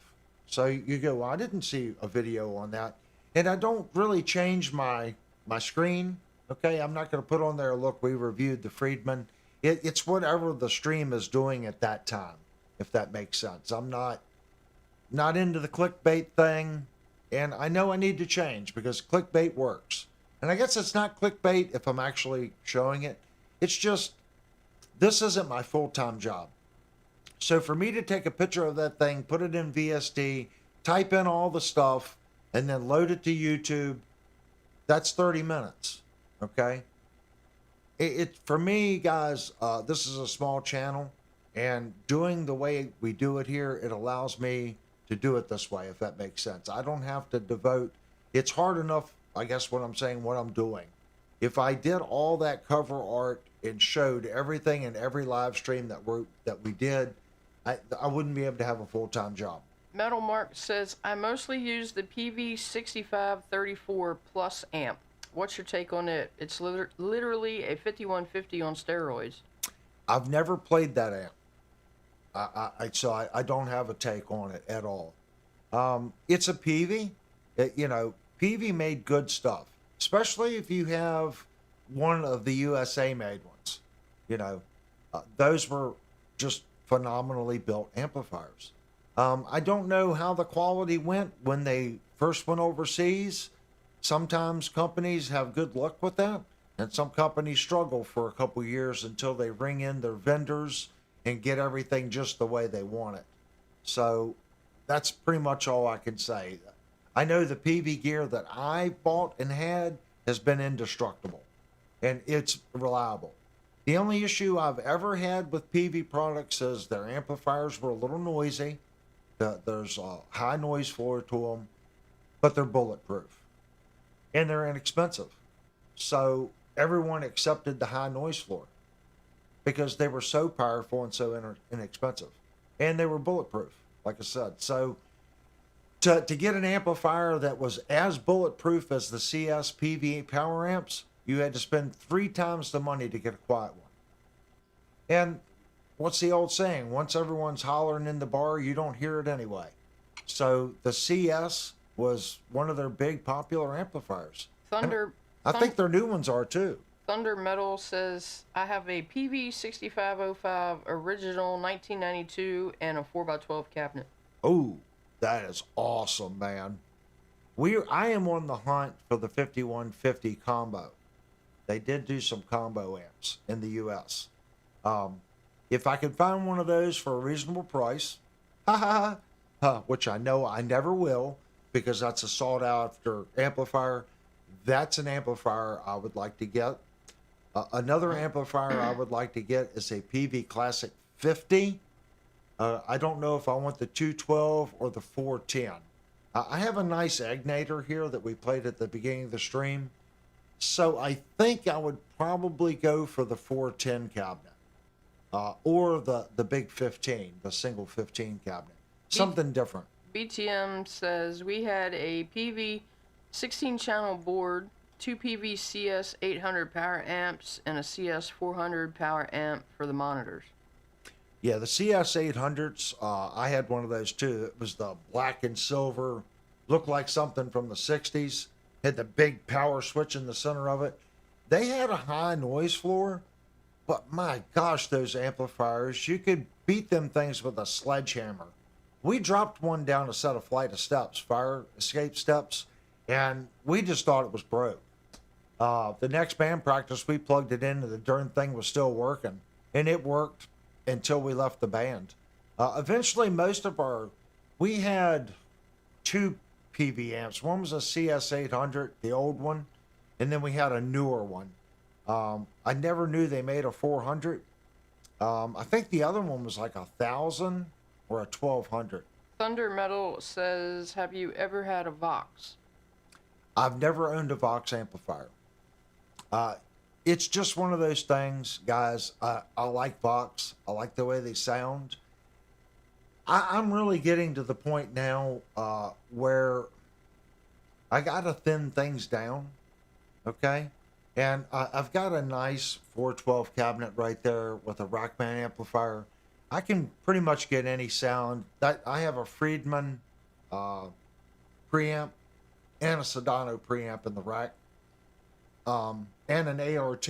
So you go, well, I didn't see a video on that. And I don't really change my screen. Okay, I'm not going to put on there, look, we reviewed the Friedman. It's whatever the stream is doing at that time, if that makes sense. I'm not into the clickbait thing, and I know I need to change because clickbait works. And I guess it's not clickbait if I'm actually showing it. It's just, this isn't my full-time job. So for me to take a picture of that thing, put it in VSD, type in all the stuff, and then load it to YouTube, that's 30 minutes, okay? It for me, guys, this is a small channel, and doing the way we do it here, it allows me to do it this way, if that makes sense. I don't have to devote, it's hard enough, I guess what I'm saying, what I'm doing. If I did all that cover art and showed everything in every live stream that we did, I wouldn't be able to have a full-time job. Metal Mark says, I mostly use the PV6534 Plus amp. What's your take on it? It's literally a 5150 on steroids. I've never played that amp. So I don't have a take on it at all. It's a PV. PV made good stuff, especially if you have one of the USA made ones. Those were just phenomenally built amplifiers. I don't know how the quality went when they first went overseas. Sometimes companies have good luck with that, and some companies struggle for a couple years until they ring in their vendors and get everything just the way they want it. So that's pretty much all I can say. I know the PV gear that I bought and had has been indestructible, and it's reliable. The only issue I've ever had with PV products is their amplifiers were a little noisy. There's a high noise floor to them, but they're bulletproof. And they're inexpensive. So everyone accepted the high noise floor because they were so powerful and so inexpensive. And they were bulletproof, like I said. So to get an amplifier that was as bulletproof as the CS PV power amps, you had to spend 3 times the money to get a quiet one. And what's the old saying? Once everyone's hollering in the bar, you don't hear it anyway. So the CS was one of their big popular amplifiers. I think their new ones are too. Thunder Metal says, I have a PV6505 original 1992 and a 4x12 cabinet. Oh, that is awesome, man. I am on the hunt for the 5150 combo. They did do some combo amps in the US. If I could find one of those for a reasonable price, which I know I never will because that's a sought after amplifier, that's an amplifier I would like to get. Another amplifier I would like to get is a PV Classic 50. I don't know if I want the 212 or the 410. I have a nice Egnator here that we played at the beginning of the stream. So I think I would probably go for the 410 cabinet. Or the big 15, the single 15 cabinet. Something different. BTM says, we had a PV 16-channel board, 2 PV CS 800 power amps, and a CS 400 power amp for the monitors. Yeah, the CS 800s, I had one of those too. It was the black and silver, looked like something from the 60s, had the big power switch in the center of it. They had a high noise floor, but my gosh, those amplifiers, you could beat them things with a sledgehammer. We dropped one down a set of flight of steps, fire escape steps, and we just thought it was broke. The next band practice, we plugged it in, and the darn thing was still working, and it worked until we left the band. Eventually, we had two PV amps. One was a CS800, the old one, and then we had a newer one. I never knew they made a 400. I think the other one was like 1,000 or a 1,200. Thunder Metal says, have you ever had a Vox? I've never owned a Vox amplifier. It's just one of those things, guys. I like Vox. I like the way they sound. I'm really getting to the point now where I got to thin things down, okay? And I've got a nice 412 cabinet right there with a Rockman amplifier. I can pretty much get any sound. I have a Friedman preamp and a Sedano preamp in the rack, and an ART.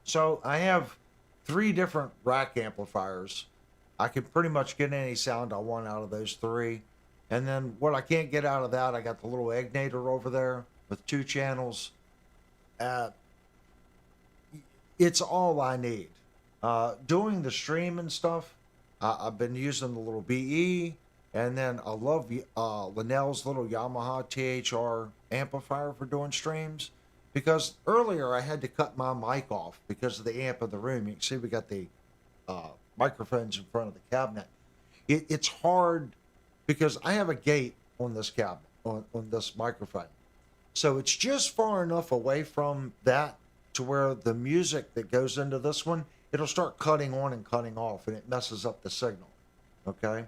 So I have 3 different rack amplifiers. I can pretty much get any sound I want out of those 3. And then what I can't get out of that, I got the little Egnator over there with 2 channels. It's all I need. Doing the stream and stuff, I've been using the little BE, and then I love Linnell's little Yamaha THR amplifier for doing streams, because earlier I had to cut my mic off because of the amp in the room. You can see we got the microphones in front of the cabinet. It's hard because I have a gate on this cabinet, on this microphone. So it's just far enough away from that to where the music that goes into this one, it'll start cutting on and cutting off, and it messes up the signal, okay?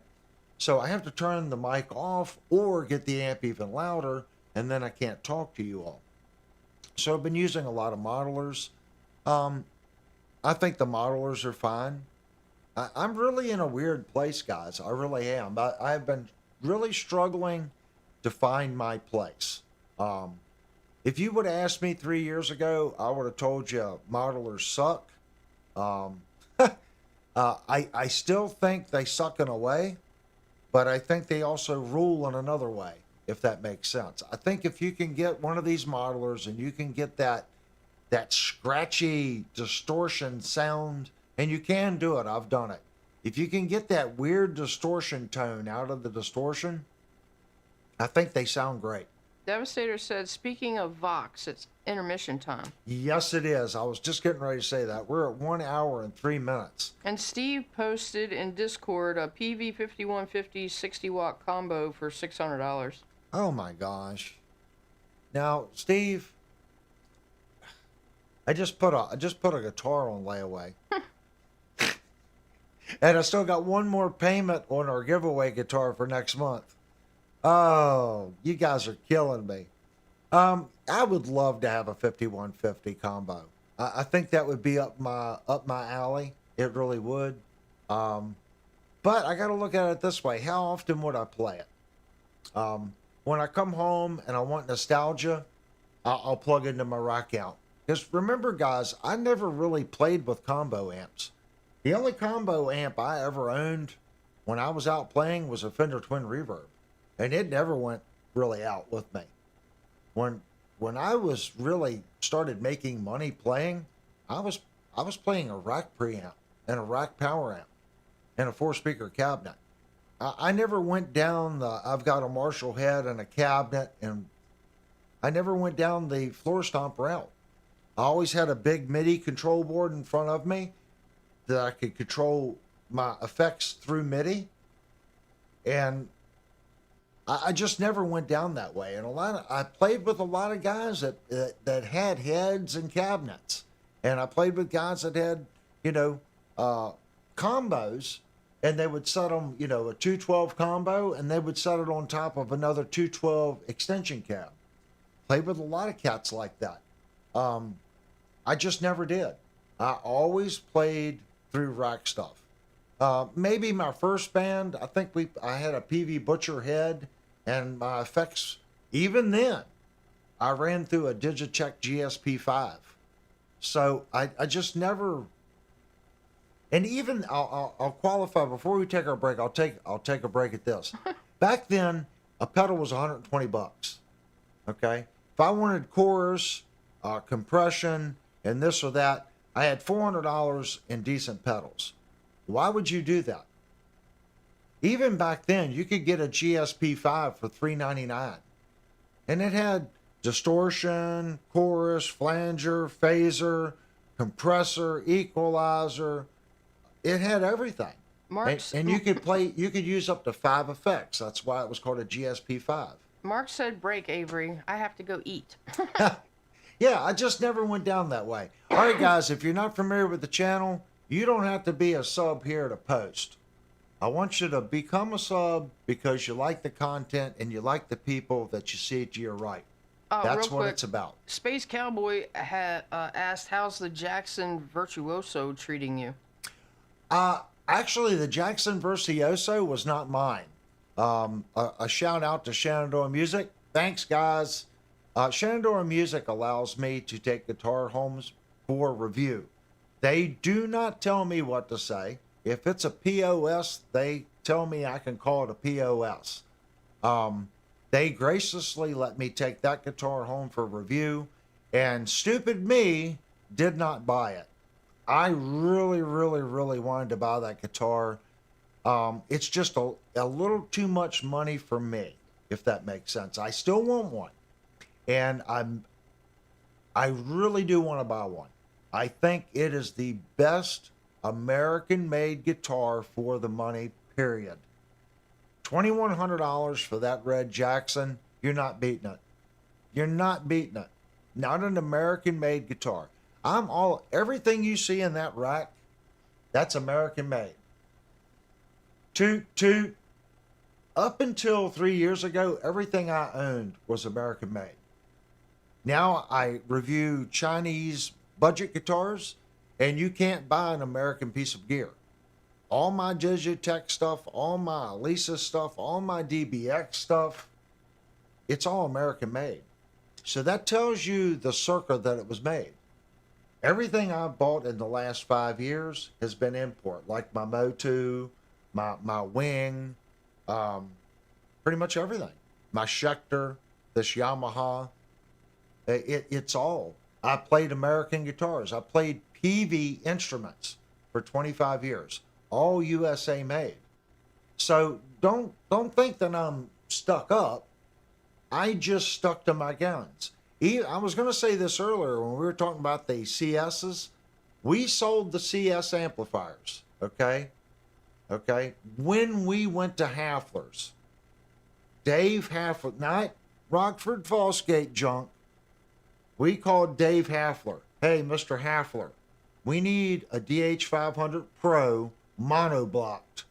So I have to turn the mic off or get the amp even louder, and then I can't talk to you all. So I've been using a lot of modelers. I think the modelers are fine. I'm really in a weird place, guys. I really am. I've been really struggling to find my place. If you would have asked me 3 years ago, I would have told you modelers suck. I still think they suck in a way, but I think they also rule in another way, if that makes sense. I think if you can get one of these modelers and you can get that scratchy distortion sound, and you can do it, I've done it. If you can get that weird distortion tone out of the distortion, I think they sound great. Devastator said, speaking of Vox, it's intermission time. Yes, it is. I was just getting ready to say that. We're at 1 hour and 3 minutes. And Steve posted in Discord a PV5150 60-watt combo for $600. Oh my gosh. Now, Steve, I just put a guitar on layaway. And I still got one more payment on our giveaway guitar for next month. Oh, you guys are killing me. I would love to have a 5150 combo. I think that would be up my alley. It really would. But I got to look at it this way. How often would I play it? When I come home and I want nostalgia, I'll plug into my rack amp. Because remember, guys, I never really played with combo amps. The only combo amp I ever owned when I was out playing was a Fender Twin Reverb. And it never went really out with me. When I was really started making money playing, I was playing a rack preamp and a rack power amp and a 4-speaker cabinet. I never went down I've got a Marshall head and a cabinet, and I never went down the floor stomp route. I always had a big MIDI control board in front of me that I could control my effects through MIDI, and I just never went down that way. And I played with a lot of guys that had heads and cabinets, and I played with guys that had combos, and they would set them, a 212 combo, and they would set it on top of another 212 extension cab. Played with a lot of cats like that. I just never did. I always played through rack stuff. Maybe my first band, I had a PV Butcher head, and my effects, even then, I ran through a Digitech GSP5. So I just never, and even I'll qualify before we take our break. I'll take a break at this. Back then, a pedal was $120. Okay. If I wanted chorus, compression, and this or that, I had $400 in decent pedals. Why would you do that? Even back then, you could get a GSP-5 for $399, and it had distortion, chorus, flanger, phaser, compressor, equalizer. It had everything. And you could play. You could use up to 5 effects. That's why it was called a GSP-5. Mark said break, Avery. I have to go eat. Yeah, I just never went down that way. All right, guys, if you're not familiar with the channel, you don't have to be a sub here to post. I want you to become a sub because you like the content and you like the people that you see to your right. That's what it's about. Space Cowboy asked, how's the Jackson Virtuoso treating you? Actually, the Jackson Virtuoso was not mine. A shout out to Shenandoah Music. Thanks, guys. Shenandoah Music allows me to take guitar homes for review. They do not tell me what to say. If it's a POS, they tell me I can call it a POS. They graciously let me take that guitar home for review, and stupid me did not buy it. I really, really, really wanted to buy that guitar. It's just a little too much money for me, if that makes sense. I still want one, and I really do want to buy one. I think it is the best American-made guitar for the money, period. $2,100 for that red Jackson, you're not beating it. You're not beating it. Not an American-made guitar. Everything you see in that rack, that's American-made. Up until 3 years ago, everything I owned was American-made. Now I review Chinese budget guitars, and you can't buy an American piece of gear. All my Digitech stuff, all my Lisa stuff, all my DBX stuff, it's all American made. So that tells you the circa that it was made. Everything I've bought in the last 5 years has been import, like my Motu, my Wing, pretty much everything. My Schecter, this Yamaha, it's all. I played American guitars. I played PV instruments for 25 years. All USA made. So don't think that I'm stuck up. I just stuck to my guns. I was going to say this earlier when we were talking about the CSs. We sold the CS amplifiers, okay? When we went to Hafler's, Dave Hafler, not Rockford Fallsgate junk, we called Dave Hafler. Hey, Mr. Hafler, we need a DH500 Pro monoblocked.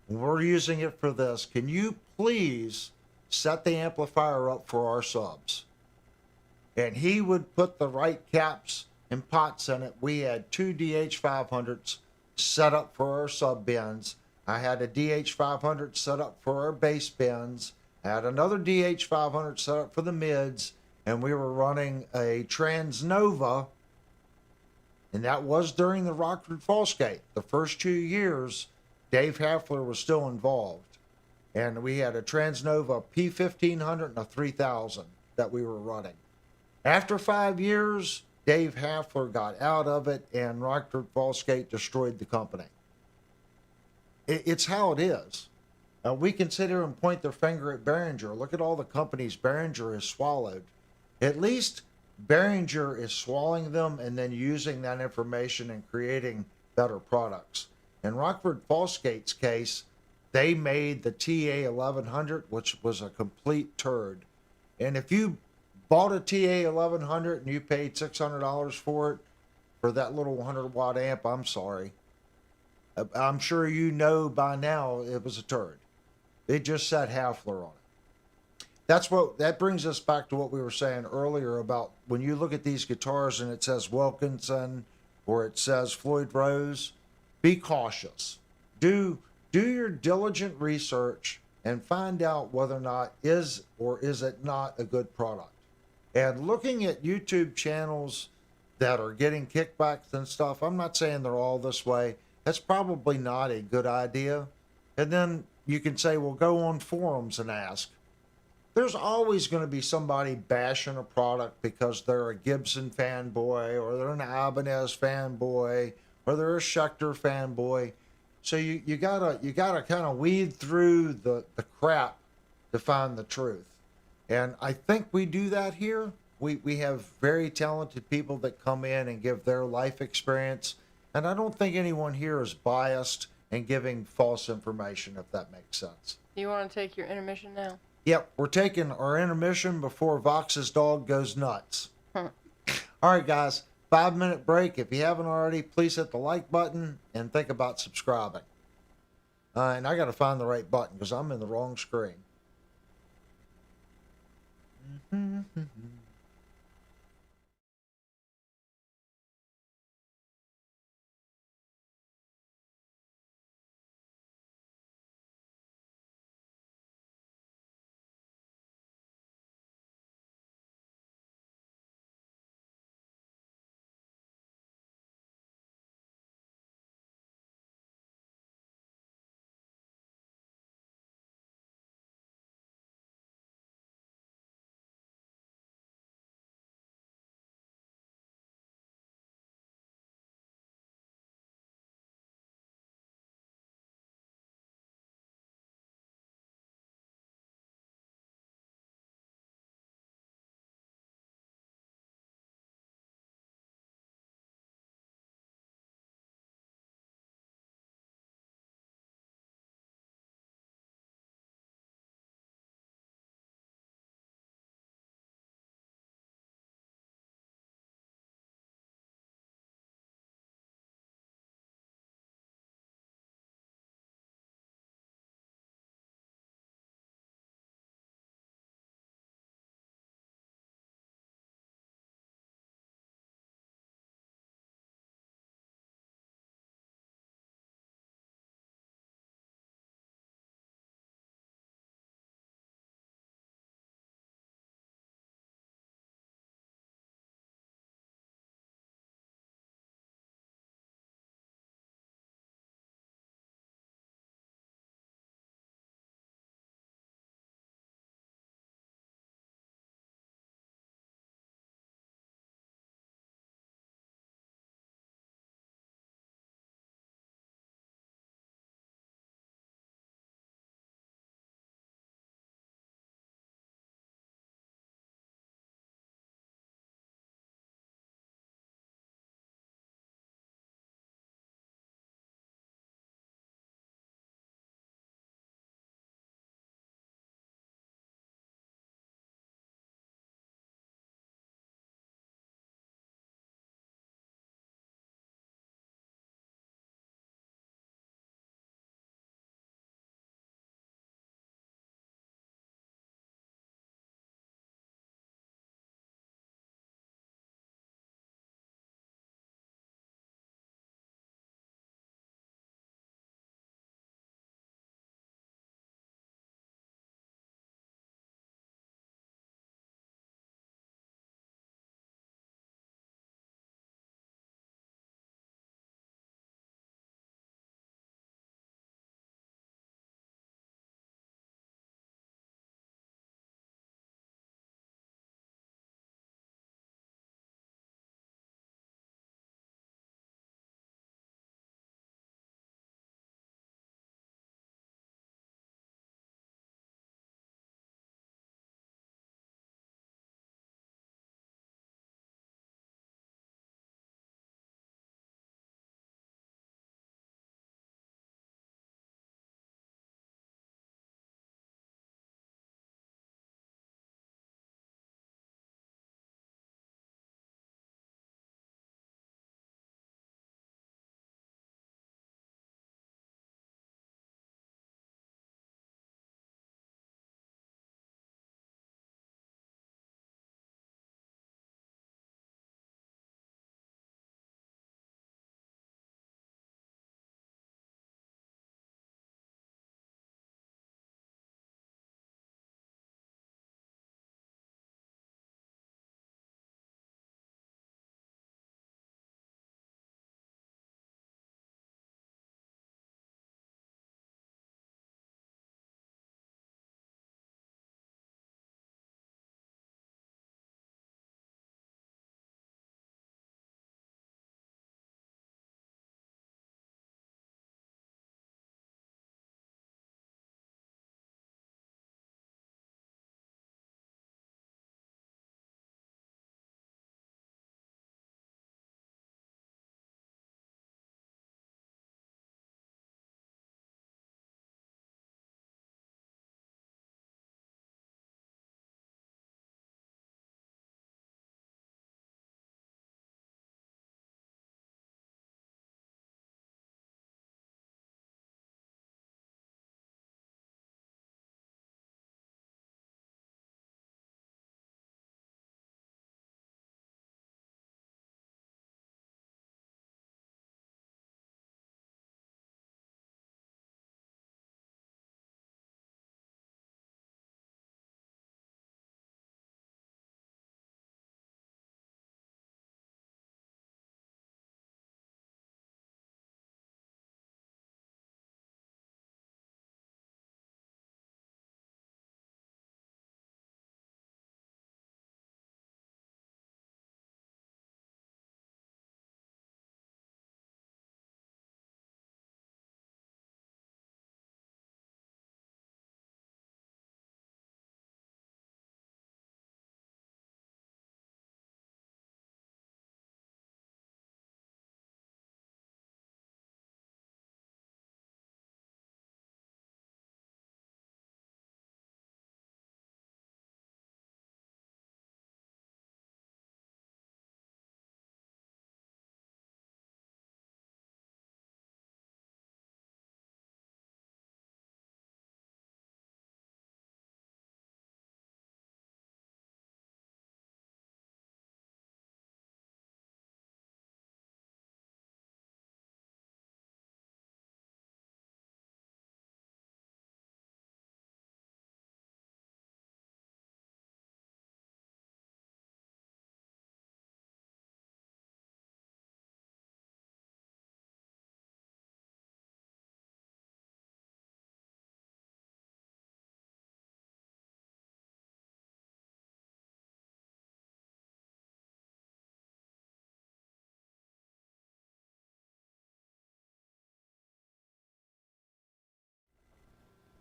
We're using it for this. Can you please set the amplifier up for our subs? And he would put the right caps and pots in it. We had 2 DH500s set up for our sub bins. I had a DH500 set up for our bass bins. I had another DH500 set up for the mids, and we were running a Transnova, and that was during the Rockford Fallsgate. The first 2 years, Dave Hafler was still involved. And we had a Transnova P1500 and a 3000 that we were running. After 5 years, Dave Hafler got out of it, and Rockford Fallsgate destroyed the company. It's how it is. We can sit here and point their finger at Behringer. Look at all the companies Behringer has swallowed. At least Behringer is swallowing them and then using that information and creating better products. In Rockford Fallsgate's case, they made the TA 1100, which was a complete turd. And if you bought a TA 1100 and you paid $600 for it, for that little 100-watt amp, I'm sorry. I'm sure you know by now it was a turd. It just said Hafler on it. That brings us back to what we were saying earlier about when you look at these guitars and it says Wilkinson or it says Floyd Rose, be cautious. Do your diligent research and find out whether or not is it not a good product. And looking at YouTube channels that are getting kickbacks and stuff, I'm not saying they're all this way. That's probably not a good idea. And then you can say, well, go on forums and ask. there's always going to be somebody bashing a product because they're a Gibson fanboy or they're an Ibanez fanboy or they're a Schecter fanboy. So you gotta kind of weed through the crap to find the truth. And I think we do that here. We have very talented people that come in and give their life experience. And I don't think anyone here is biased and giving false information, if that makes sense. You want to take your intermission now? Yep, we're taking our intermission before Vox's dog goes nuts. Huh. All right, guys, 5-minute break. If you haven't already, please hit the like button and think about subscribing. And I got to find the right button because I'm in the wrong screen.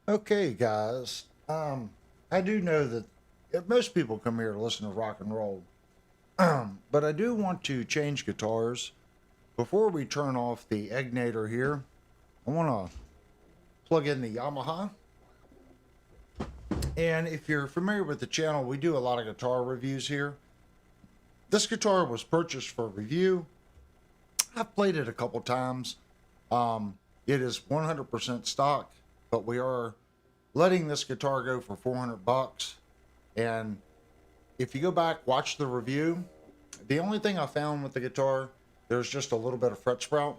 Okay, guys. I do know that most people come here to listen to rock and roll, but I do want to change guitars. Before we turn off the Egnator here, I want to plug in the Yamaha. And if you're familiar with the channel, we do a lot of guitar reviews here. This guitar was purchased for review. I've played it a couple times. It is 100% stock, but we are letting this guitar go for 400 bucks. And if you go back, watch the review, the only thing I found with the guitar, there's just a little bit of fret sprout.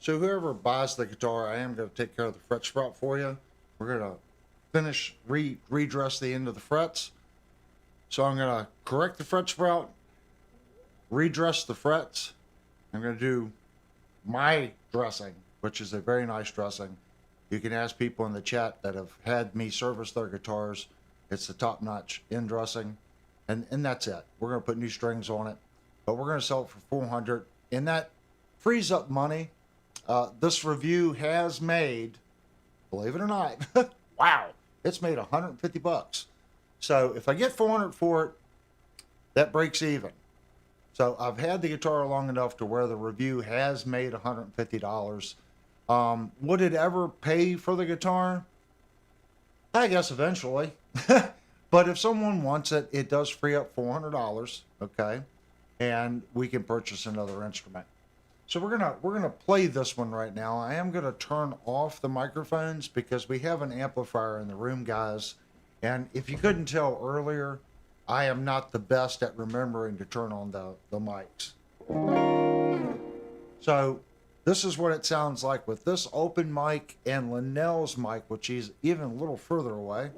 So whoever buys the guitar, I am going to take care of the fret sprout for you. We're going to finish, redress the end of the frets. So I'm going to correct the fret sprout, redress the frets. I'm going to do my dressing, which is a very nice dressing. You can ask people in the chat that have had me service their guitars. It's the top-notch end dressing, and that's it. We're going to put new strings on it, but we're going to sell it for 400, and that frees up money. This review has made, believe it or not, wow, it's made 150 bucks. So if I get 400 for it, that breaks even. So I've had the guitar long enough to where the review has made $150. Would it ever pay for the guitar? I guess eventually. But if someone wants it, it does free up $400, okay? And we can purchase another instrument. So we're gonna play this one right now. I am gonna turn off the microphones because we have an amplifier in the room, guys. And if you couldn't tell earlier, I am not the best at remembering to turn on the mics. So this is what it sounds like with this open mic and Linnell's mic, which is even a little further away.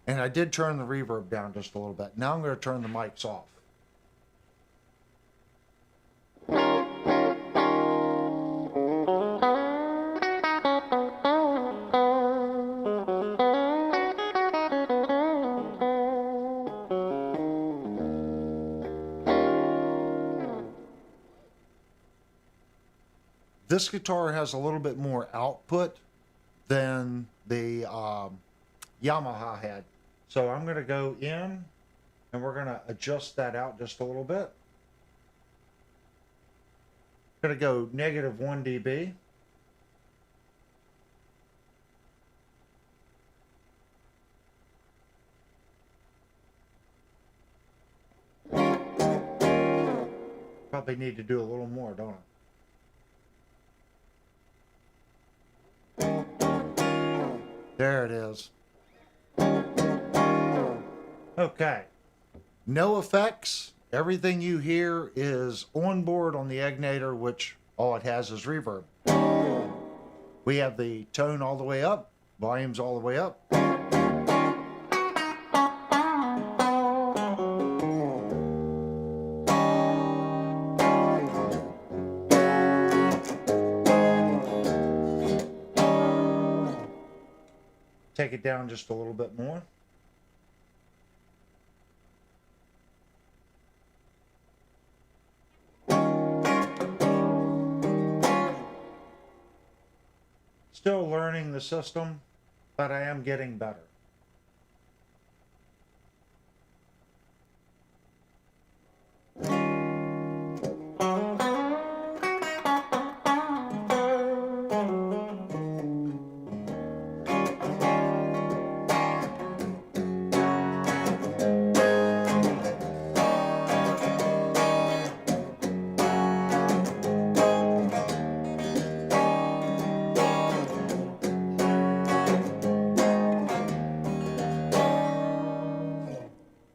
And I did turn the reverb down just a little bit. Now I'm going to turn the mics off. This guitar has a little bit more output than the Yamaha had. So I'm going to go in and we're going to adjust that out just a little bit. Going to go -1 dB. Probably need to do a little more, don't I? There it is. Okay. No effects. Everything you hear is on board on the Egnator, which all it has is reverb. We have the tone all the way up, volumes all the way up. Take it down just a little bit more. Still learning the system, but I am getting better.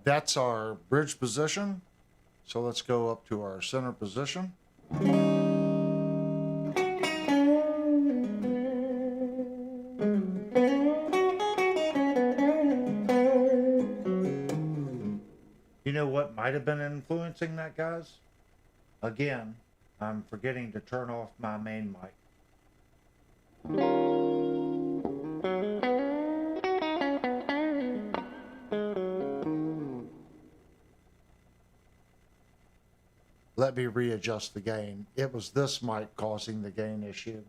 That's our bridge position. So let's go up to our center position. You know what might have been influencing that, guys? Again, I'm forgetting to turn off my main mic. let me readjust the gain. It was this mic causing the gain issue.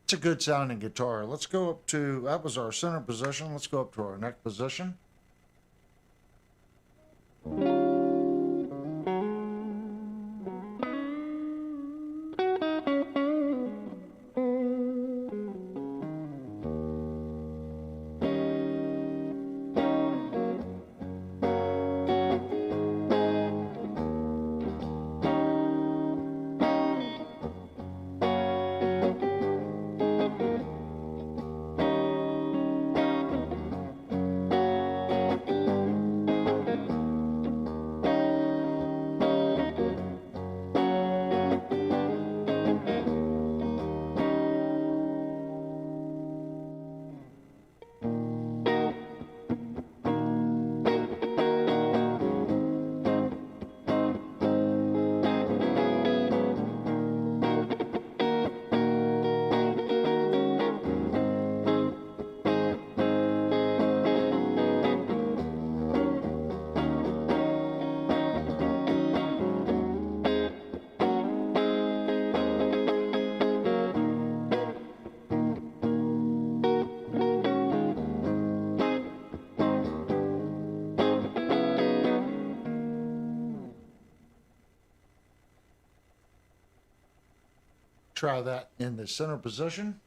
It's a good sounding guitar. Let's go up to, that was our center position. Let's go up to our neck position. Try that in the center position.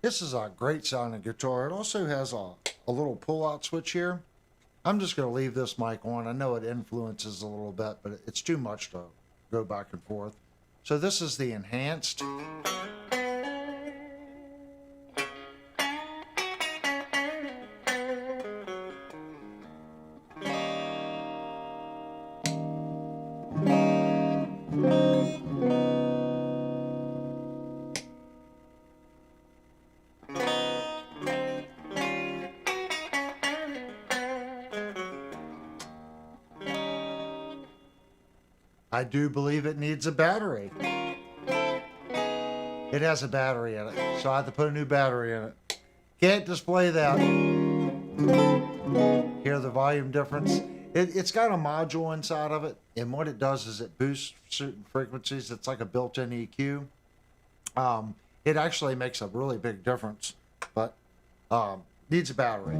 This is a great sounding guitar. It also has a little pull-out switch here. I'm just going to leave this mic on. I know it influences a little bit, but it's too much to go back and forth. So this is the enhanced. I do believe it needs a battery. It has a battery in it, so I have to put a new battery in it. Can't display that. Hear the volume difference? It's got a module inside of it, and what it does is it boosts certain frequencies. It's like a built-in EQ. It actually makes a really big difference, but needs a battery.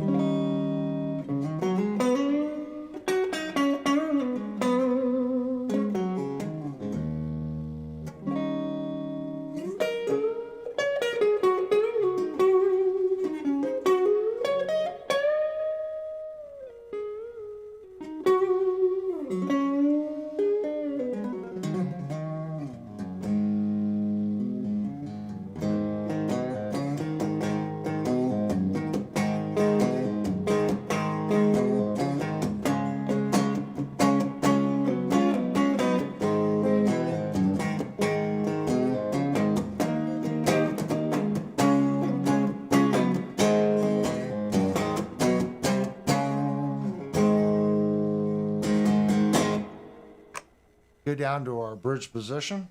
go down to our bridge position.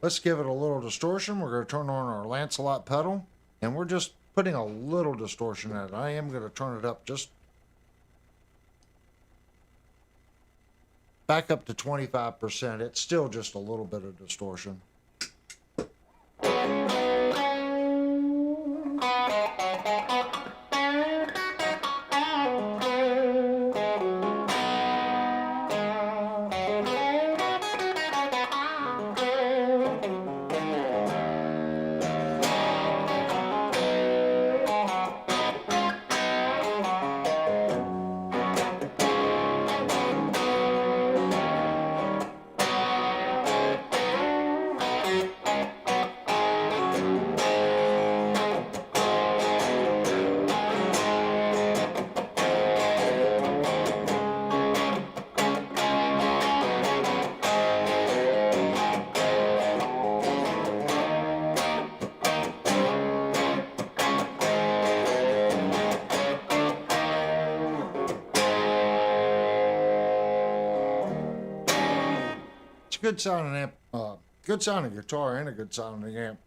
Let's give it a little distortion. We're going to turn on our Lancelot pedal, and we're just putting a little distortion in it. I am going to turn it up just back up to 25%. It's still just a little bit of distortion. It's a good sounding amp, good sounding guitar and a good sounding amp.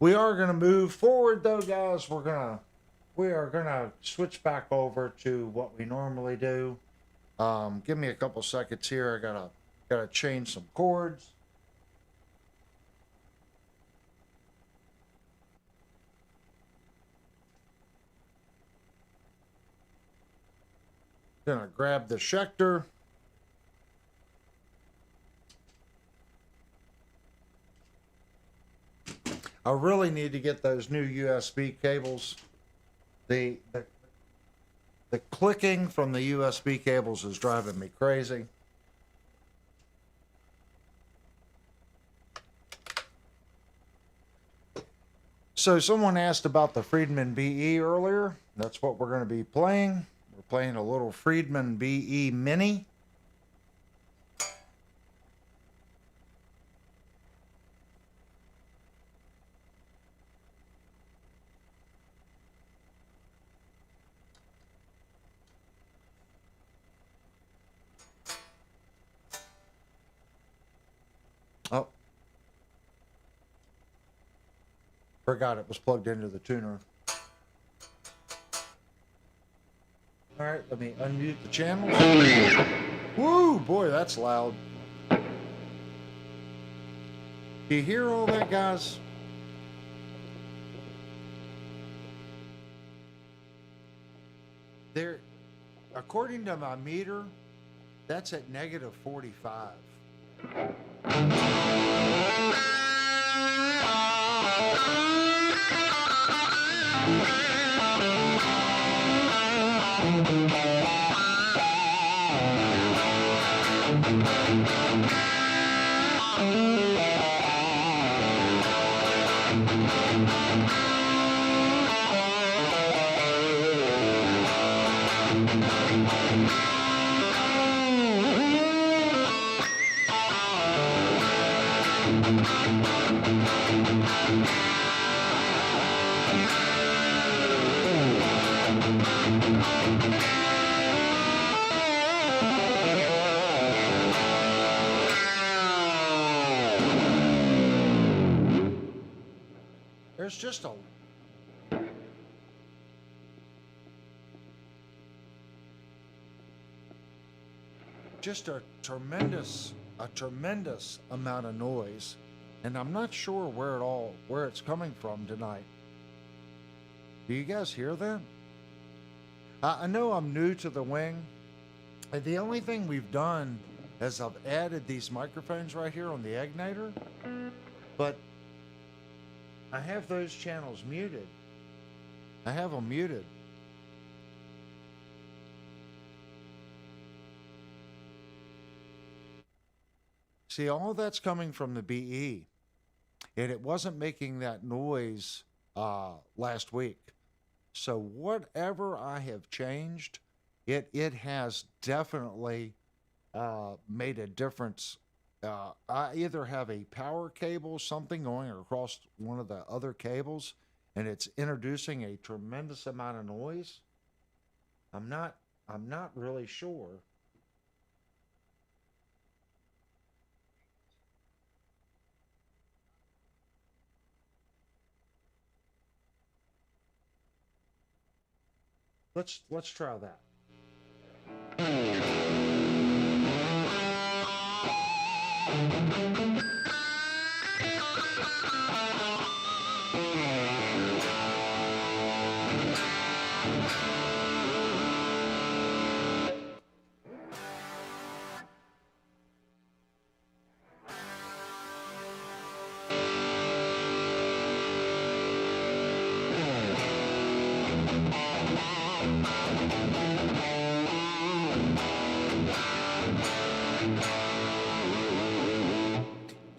We are going to move forward though, guys. We are gonna switch back over to what we normally do. Give me a couple seconds here. I gotta change some chords. Gonna grab the Schecter. I really need to get those new USB cables. The clicking from the USB cables is driving me crazy. So someone asked about the Friedman BE earlier. That's what we're going to be playing. We're playing a little Friedman BE Mini. Oh. Forgot it was plugged into the tuner. All right, let me unmute the channel. Woo, boy, that's loud. Do you hear all that, guys? There, according to my meter, that's at negative 45. There's just a tremendous amount of noise, and I'm not sure where it's coming from tonight. Do you guys hear that? I know I'm new to the wing, and the only thing we've done is I've added these microphones right here on the Egnator, but I have those channels muted. I have them muted. See, all that's coming from the BE, and it wasn't making that noise last week. So whatever I have changed, it has definitely made a difference. I either have a power cable, something going across one of the other cables, and it's introducing a tremendous amount of noise. I'm not really sure. Let's try that.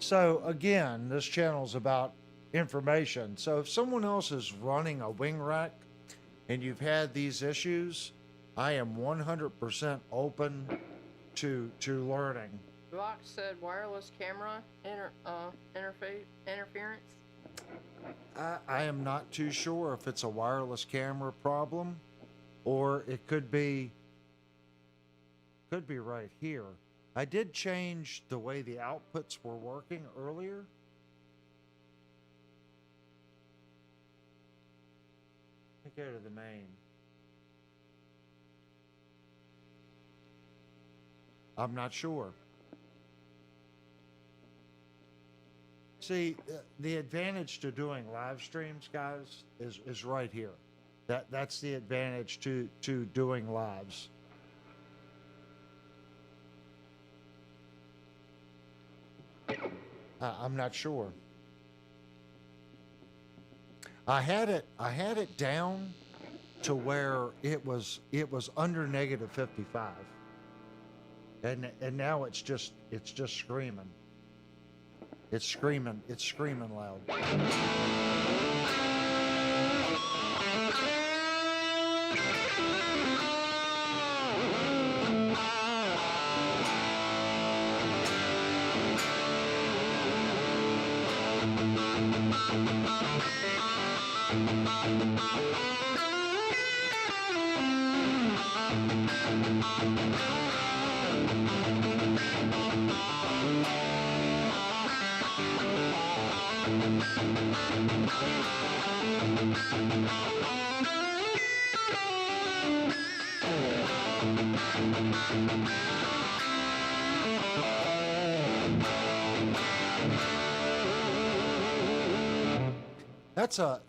So again, this channel is about information. So if someone else is running a wing rack and you've had these issues, I am 100% open to learning. Block said wireless camera interference. I am not too sure if it's a wireless camera problem or it could be right here. I did change the way the outputs were working earlier. Let me go to the main. I'm not sure. See, the advantage to doing live streams, guys, is right here. That's the advantage to doing lives. I'm not sure. I had it down to where it was under -55, and now it's just screaming. It's screaming loud.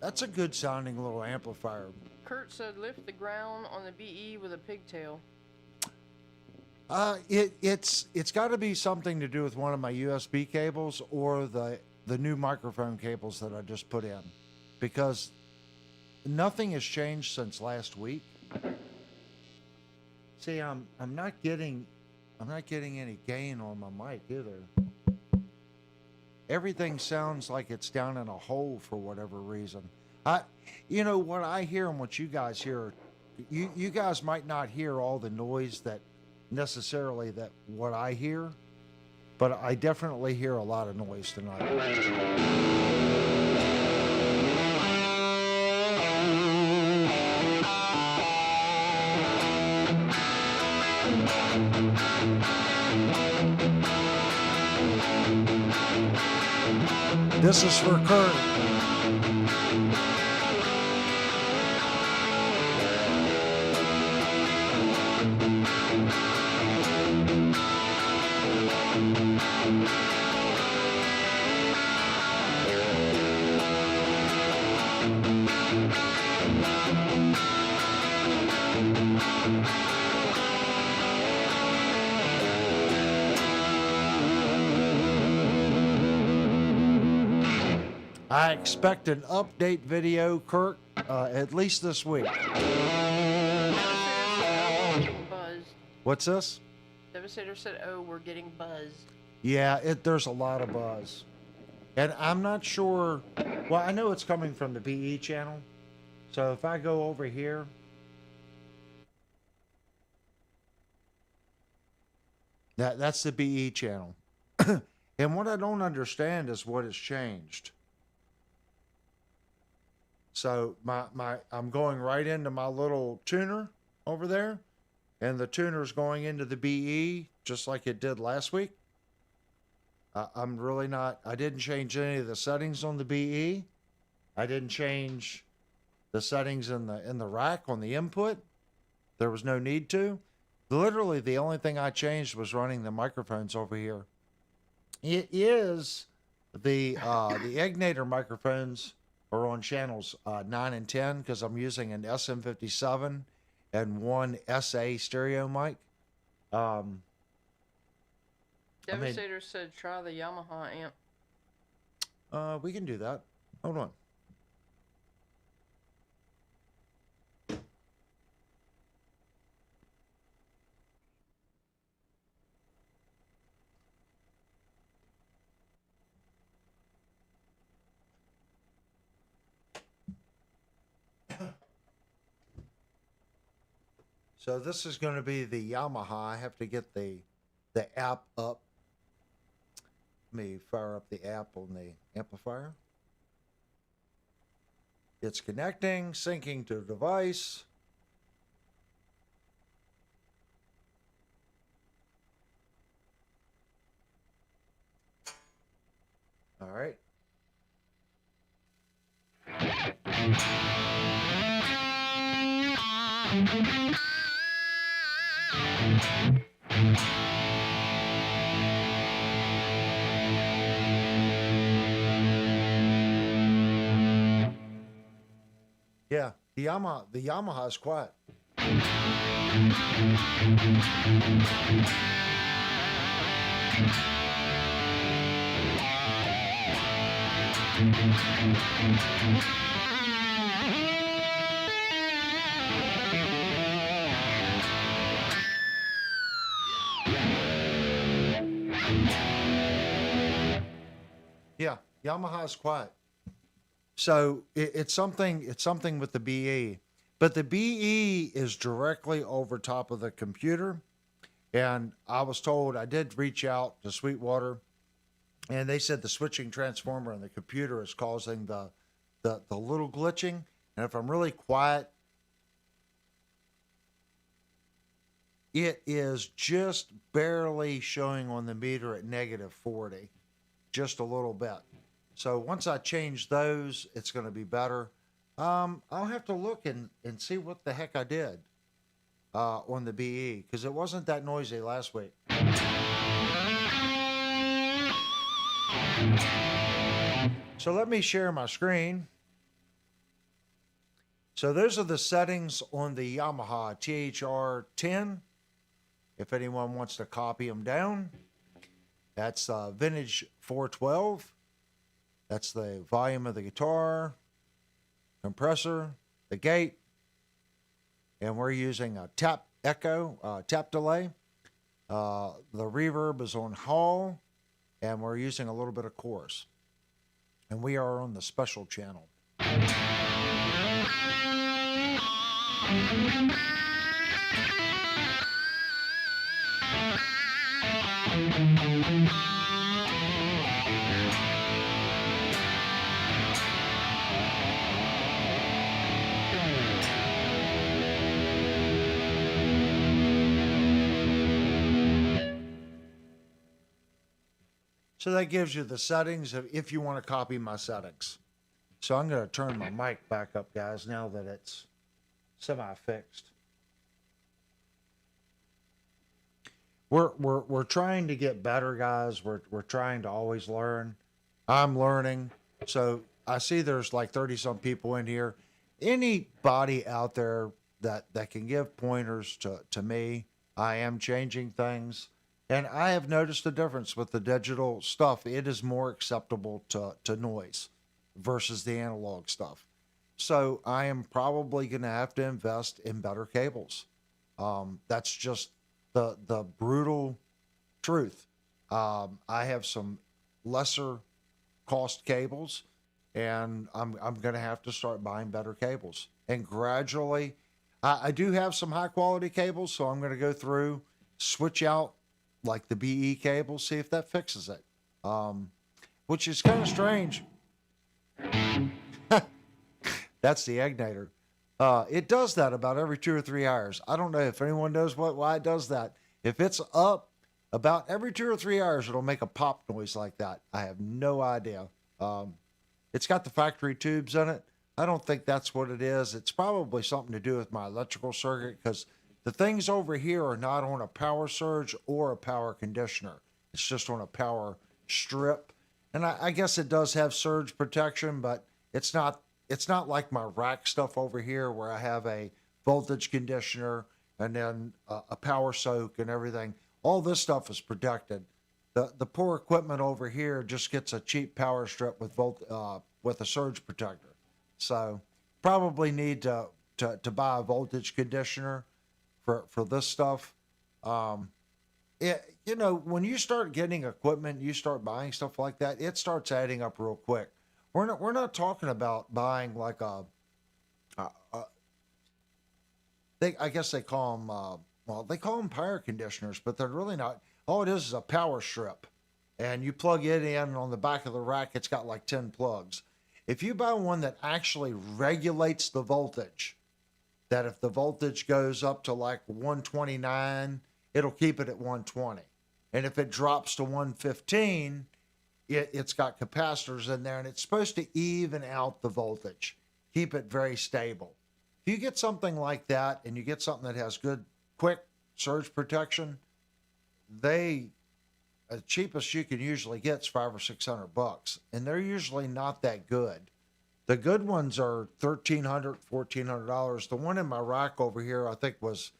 That's a good sounding little amplifier. Kurt said lift the ground on the BE with a pigtail. It's got to be something to do with one of my USB cables or the new microphone cables that I just put in, because nothing has changed since last week. See, I'm not getting any gain on my mic either. Everything sounds like it's down in a hole for whatever reason. You know what I hear and what you guys hear. You guys might not hear all the noise that necessarily that what I hear, but I definitely hear a lot of noise tonight. This is for Kurt. I expect an update video, Kurt, at least this week. What's this? Devastator said, "Oh, we're getting buzzed." Yeah, there's a lot of buzz, and I'm not sure. Well, I know it's coming from the BE channel, so if I go over here, that's the BE channel, and what I don't understand is what has changed. So I'm going right into my little tuner over there, and the tuner's going into the BE just like it did last week. I'm really not. I didn't change any of the settings on the BE. I didn't change the settings in the rack on the input. There was no need to. Literally, the only thing I changed was running the microphones over here. It is the Egnator microphones are on channels 9 and 10 because I'm using an SM57 and one SA stereo mic. Devastator said try the Yamaha amp. We can do that. Hold on. So this is going to be the Yamaha. I have to get the app up. Let me fire up the app on the amplifier. It's connecting, syncing to the device. All right. Yeah, the Yamaha is quiet. Yeah, Yamaha is quiet. So it's something with the BE, but the BE is directly over top of the computer. And I was told, I did reach out to Sweetwater, and they said the switching transformer in the computer is causing the little glitching. And if I'm really quiet, it is just barely showing on the meter at -40, just a little bit. So once I change those, it's going to be better. I'll have to look and see what the heck I did on the BE, because it wasn't that noisy last week. So let me share my screen. So those are the settings on the Yamaha THR-10. If anyone wants to copy them down, that's vintage 412. That's the volume of the guitar, compressor, the gate, and we're using a tap echo, tap delay. The reverb is on Hall, and we're using a little bit of chorus. And we are on the special channel. So that gives you the settings if you want to copy my settings. So I'm going to turn my mic back up, guys, now that it's semi-fixed. We're trying to get better, guys. We're trying to always learn. I'm learning. So I see there's like 30-some people in here. Anybody out there that can give pointers to me, I am changing things. And I have noticed a difference with the digital stuff. It is more acceptable to noise versus the analog stuff. So I am probably going to have to invest in better cables. That's just the brutal truth. I have some lesser cost cables, and I'm going to have to start buying better cables. And gradually, I do have some high quality cables, so I'm going to go through, switch out like the BE cable, see if that fixes it. Which is kind of strange. That's the egnator. It does that about every 2 or 3 hours. I don't know if anyone knows why it does that. If it's up about every 2 or 3 hours, it'll make a pop noise like that. I have no idea. It's got the factory tubes in it. I don't think that's what it is. It's probably something to do with my electrical circuit, because the things over here are not on a power surge or a power conditioner. It's just on a power strip. And I guess it does have surge protection, but it's not like my rack stuff over here where I have a voltage conditioner and then a power soak and everything. All this stuff is protected. The poor equipment over here just gets a cheap power strip with a surge protector. So probably need to buy a voltage conditioner for this stuff. When you start getting equipment, you start buying stuff like that, it starts adding up real quick. We're not talking about buying like I guess they call them they call them power conditioners, but they're really not. All it is a power strip, and you plug it in on the back of the rack. It's got like 10 plugs. If you buy one that actually regulates the voltage, that if the voltage goes up to like 129, it'll keep it at 120. And if it drops to 115, it's got capacitors in there, and it's supposed to even out the voltage, keep it very stable. If you get something like that, and you get something that has good, quick surge protection, the cheapest you can usually get is $500 or $600, and they're usually not that good. The good ones are $1,300, $1,400. The one in my rack over here, I think, was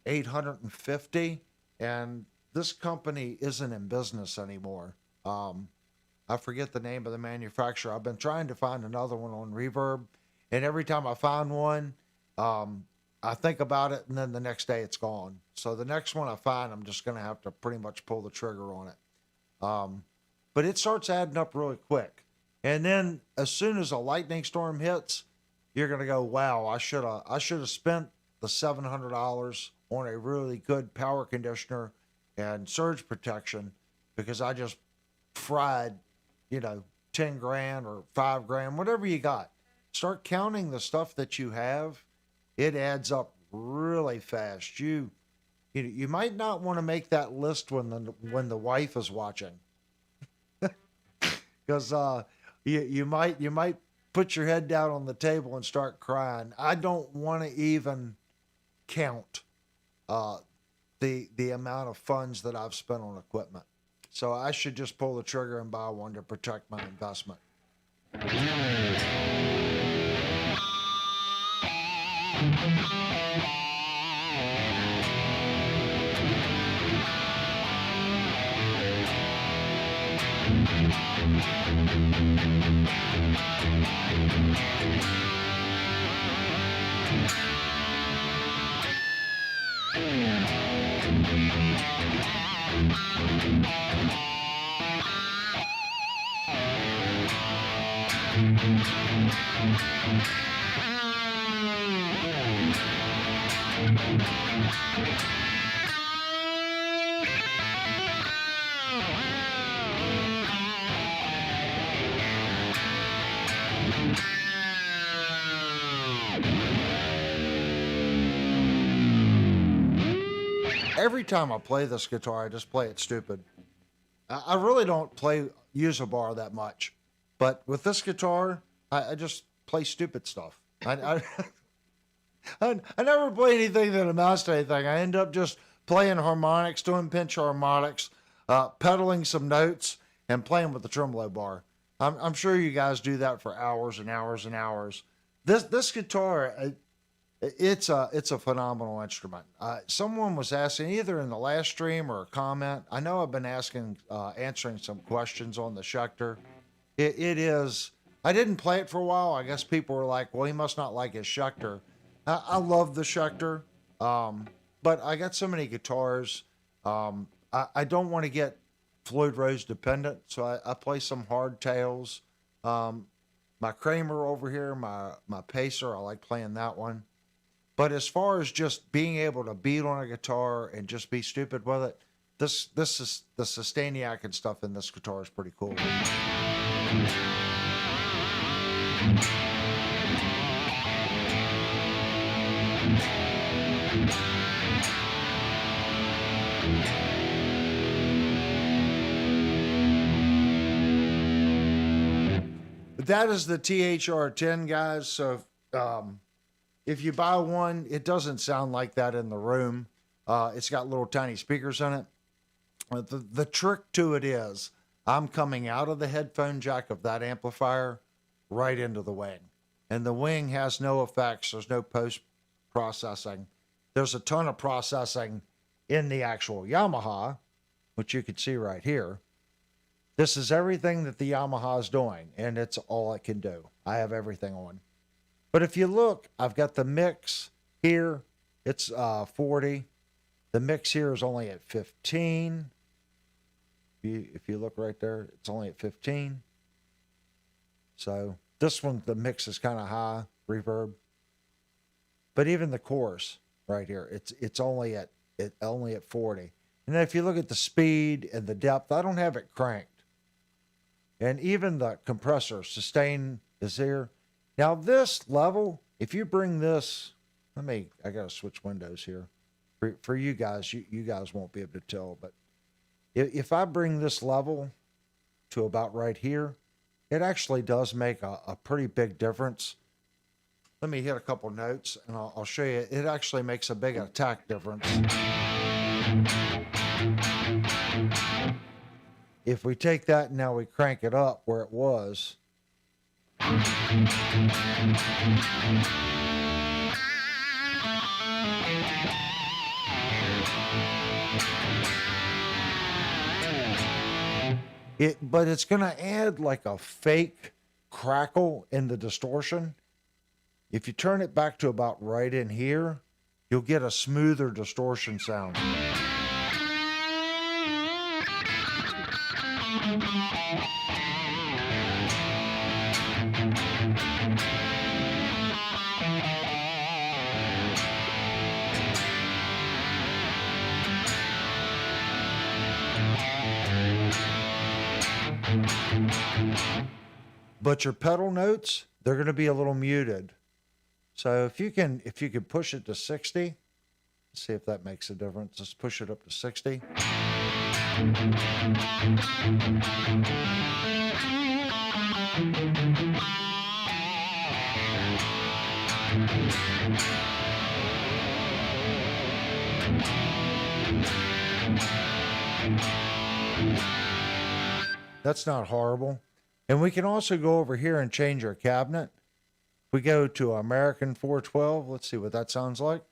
$850, and this company isn't in business anymore. I forget the name of the manufacturer. I've been trying to find another one on Reverb, and every time I find one, I think about it, and then the next day it's gone. So the next one I find, I'm just going to have to pretty much pull the trigger on it. But it starts adding up really quick. And then as soon as a lightning storm hits, you're going to go, wow, I should have spent the $700 on a really good power conditioner and surge protection, because I just fried, 10 grand or 5 grand, whatever you got. Start counting the stuff that you have. It adds up really fast. You might not want to make that list when the wife is watching, because you might put your head down on the table and start crying. I don't want to even count the amount of funds that I've spent on equipment. So I should just pull the trigger and buy one to protect my investment. Every time I play this guitar, I just play it stupid. I really don't use a bar that much, but with this guitar, I just play stupid stuff. I never play anything that amounts to anything. I end up just playing harmonics, doing pinch harmonics, pedaling some notes, and playing with the tremolo bar. I'm sure you guys do that for hours and hours and hours. This guitar, it's a phenomenal instrument. Someone was asking, either in the last stream or a comment. I know I've been answering some questions on the Schecter. It is. I didn't play it for a while. I guess people were like, well, he must not like his Schecter. I love the Schecter, but I got so many guitars. I don't want to get Floyd Rose dependent, so I play some hardtails. My Kramer over here, my Pacer, I like playing that one. But as far as just being able to beat on a guitar and just be stupid with it, this is the Sustainiac and stuff in this guitar is pretty cool. That is the THR10, guys. So if you buy one, it doesn't sound like that in the room. It's got little tiny speakers in it. The trick to it is I'm coming out of the headphone jack of that amplifier right into the wing. And the wing has no effects. There's no post-processing. There's a ton of processing in the actual Yamaha, which you can see right here. This is everything that the Yamaha is doing, and it's all it can do. I have everything on. But if you look, I've got the mix here. It's 40. The mix here is only at 15. If you look right there, it's only at 15. So this one, the mix is kind of high, reverb. But even the chorus right here, it's only at 40. And then if you look at the speed and the depth, I don't have it cranked. And even the compressor, sustain is here. Now this level, if you bring this, I gotta switch windows here. For you guys, you guys won't be able to tell, but if I bring this level to about right here, it actually does make a pretty big difference. Let me hit a couple notes and I'll show you. It actually makes a big attack difference. If we take that and now we crank it up where it was, but it's going to add like a fake crackle in the distortion. If you turn it back to about right in here, you'll get a smoother distortion sound. But your pedal notes, they're going to be a little muted. So if you can push it to 60, let's see if that makes a difference. Let's push it up to 60. That's not horrible. And we can also go over here and change our cabinet. We go to American 412. Let's see what that sounds like.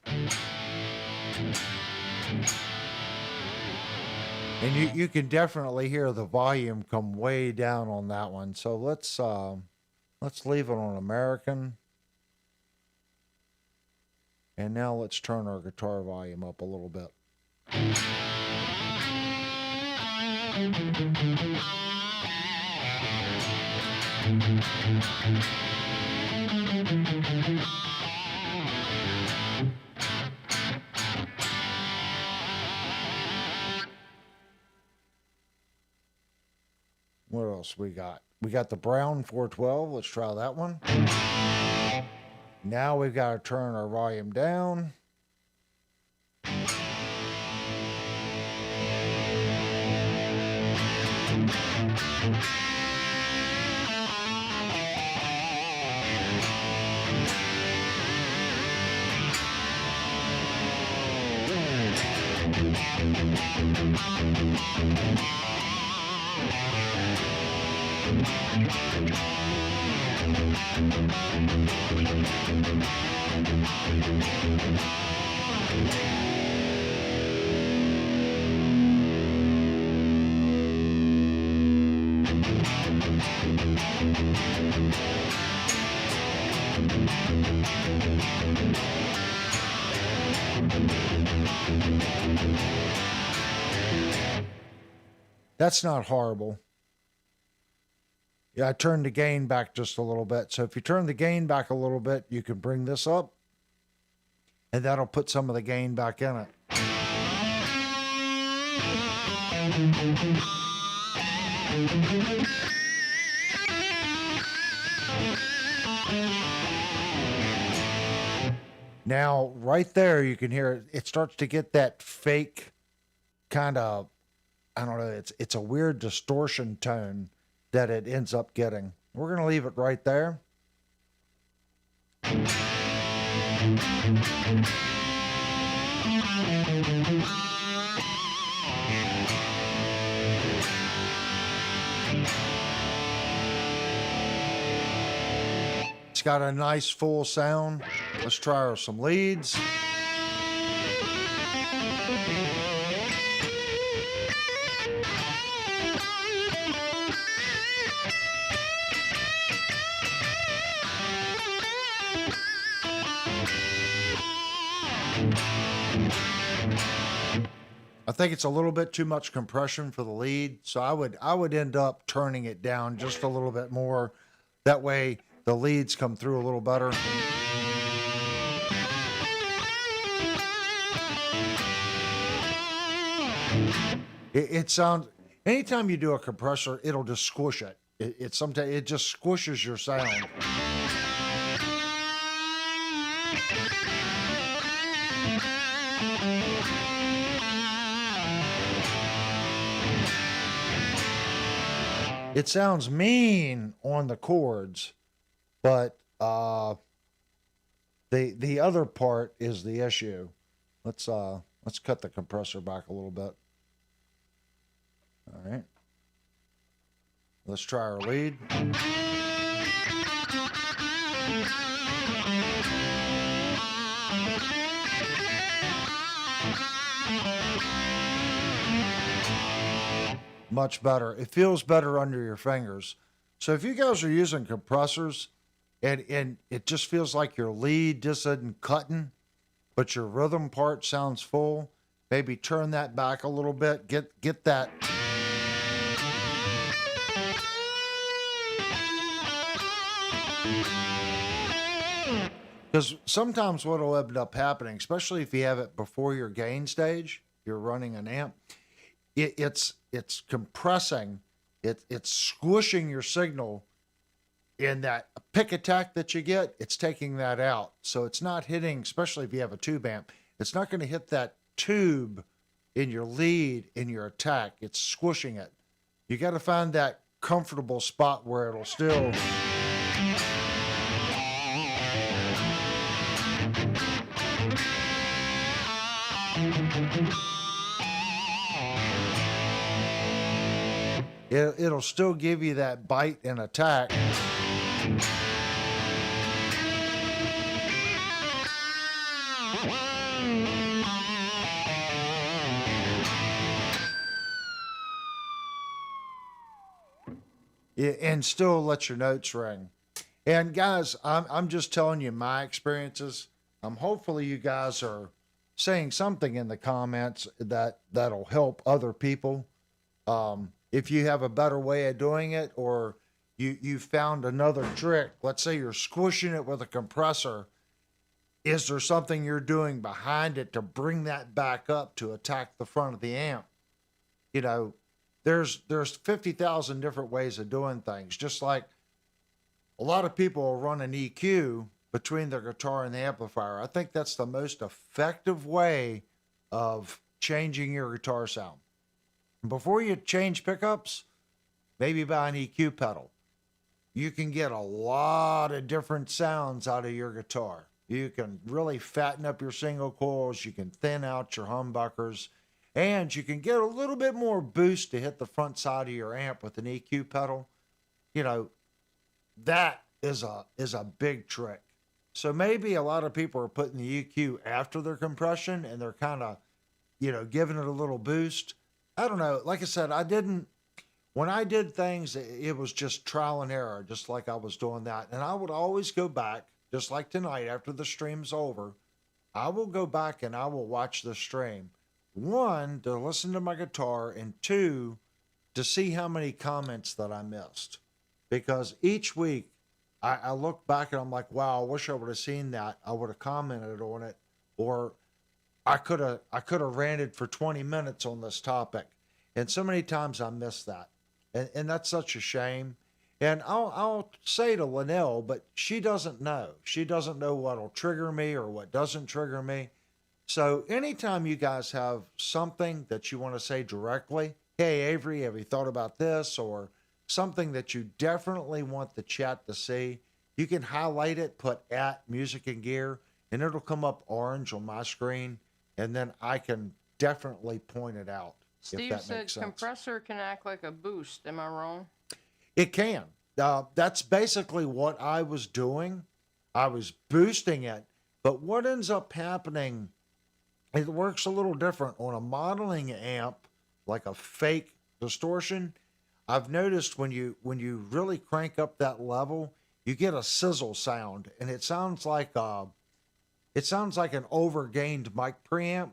And you can definitely hear the volume come way down on that one. So let's leave it on American. And now let's turn our guitar volume up a little bit. What else we got? We got the Brown 412. Let's try that one. Now we've got to turn our volume down. That's not horrible. Yeah, I turned the gain back just a little bit. So if you turn the gain back a little bit, you can bring this up, and that'll put some of the gain back in it. Now, right there, you can hear it. It starts to get that fake kind of, I don't know, it's a weird distortion tone that it ends up getting. We're going to leave it right there. It's got a nice full sound. Let's try some leads. I think it's a little bit too much compression for the lead, so I would end up turning it down just a little bit more. That way the leads come through a little better. It sounds, anytime you do a compressor, it'll just squish it. It sometimes it just squishes your sound. It sounds mean on the chords, but the other part is the issue. Let's cut the compressor back a little bit. All right. Let's try our lead. Much better. It feels better under your fingers. So if you guys are using compressors and it just feels like your lead just isn't cutting, but your rhythm part sounds full, maybe turn that back a little bit. Get that. Because sometimes what will end up happening, especially if you have it before your gain stage, you're running an amp, it's compressing, it's squishing your signal, in that pick attack that you get, it's taking that out. So it's not hitting, especially if you have a tube amp, it's not going to hit that tube in your lead, in your attack. It's squishing it. You got to find that comfortable spot where it'll still... It'll still give you that bite and attack. And still let your notes ring. And guys, I'm just telling you my experiences. Hopefully you guys are saying something in the comments that'll help other people. If you have a better way of doing it, or you found another trick, let's say you're squishing it with a compressor, is there something you're doing behind it to bring that back up to attack the front of the amp? You know, there's 50,000 different ways of doing things. Just like a lot of people will run an EQ between their guitar and the amplifier. I think that's the most effective way of changing your guitar sound. Before you change pickups, maybe buy an EQ pedal. You can get a lot of different sounds out of your guitar. You can really fatten up your single coils. You can thin out your humbuckers. And you can get a little bit more boost to hit the front side of your amp with an EQ pedal. You know, that is a big trick. So maybe a lot of people are putting the EQ after their compression and they're kind of, giving it a little boost. I don't know. Like I said, when I did things, it was just trial and error, just like I was doing that. And I would always go back, just like tonight after the stream's over, I will go back and I will watch the stream. One, to listen to my guitar, and two, to see how many comments that I missed. Because each week I look back and I'm like, wow, I wish I would have seen that. I would have commented on it, or I could have ranted for 20 minutes on this topic. And so many times I missed that. And that's such a shame. And I'll say to Linnell, but she doesn't know. She doesn't know what'll trigger me or what doesn't trigger me. So anytime you guys have something that you want to say directly, hey Avery, have you thought about this? Or something that you definitely want the chat to see, you can highlight it, put at music and gear, and it'll come up orange on my screen, and then I can definitely point it out. If Steve that said makes sense. compressor can act like a boost. Am I wrong? It can. That's basically what I was doing. I was boosting it, but what ends up happening, it works a little different on a modeling amp, like a fake distortion. I've noticed when you really crank up that level, you get a sizzle sound, and it sounds like an overgained mic preamp,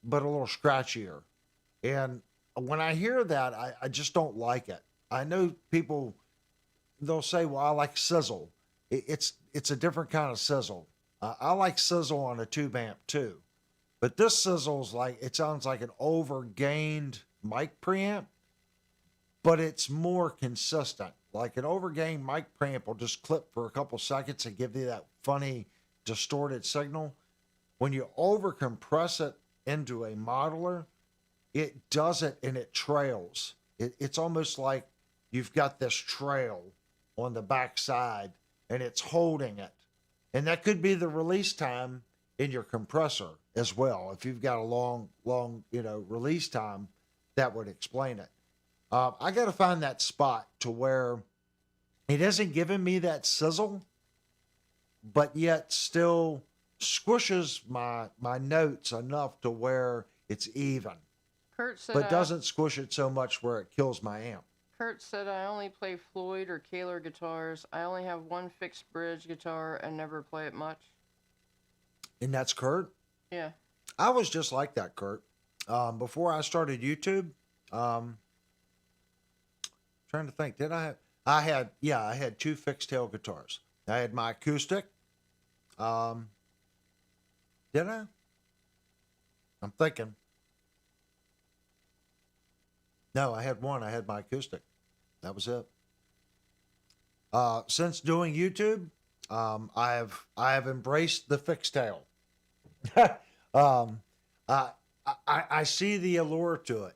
but a little scratchier. And when I hear that, I just don't like it. I know people, they'll say, well, I like sizzle. It's a different kind of sizzle. I like sizzle on a tube amp too. But this sizzle's like, it sounds like an overgained mic preamp, but it's more consistent. Like an overgained mic preamp will just clip for a couple seconds and give you that funny distorted signal. When you over compress it into a modeler, it does it and it trails. It's almost like you've got this trail on the back side and it's holding it. And that could be the release time in your compressor as well. If you've got a long, release time, that would explain it. I got to find that spot to where it isn't giving me that sizzle, but yet still squishes my notes enough to where it's even, Kurt said but doesn't squish it so much where it kills my amp. Kurt said I only play Floyd or Kahler guitars. I only have one fixed bridge guitar and never play it much. And that's Kurt? Yeah. I was just like that, Kurt. Before I started YouTube, trying to think, I had two fixed tail guitars. I had my acoustic. Did I? I'm thinking. No, I had one. I had my acoustic. That was it. Since doing YouTube, I have embraced the fixed tail. I see the allure to it.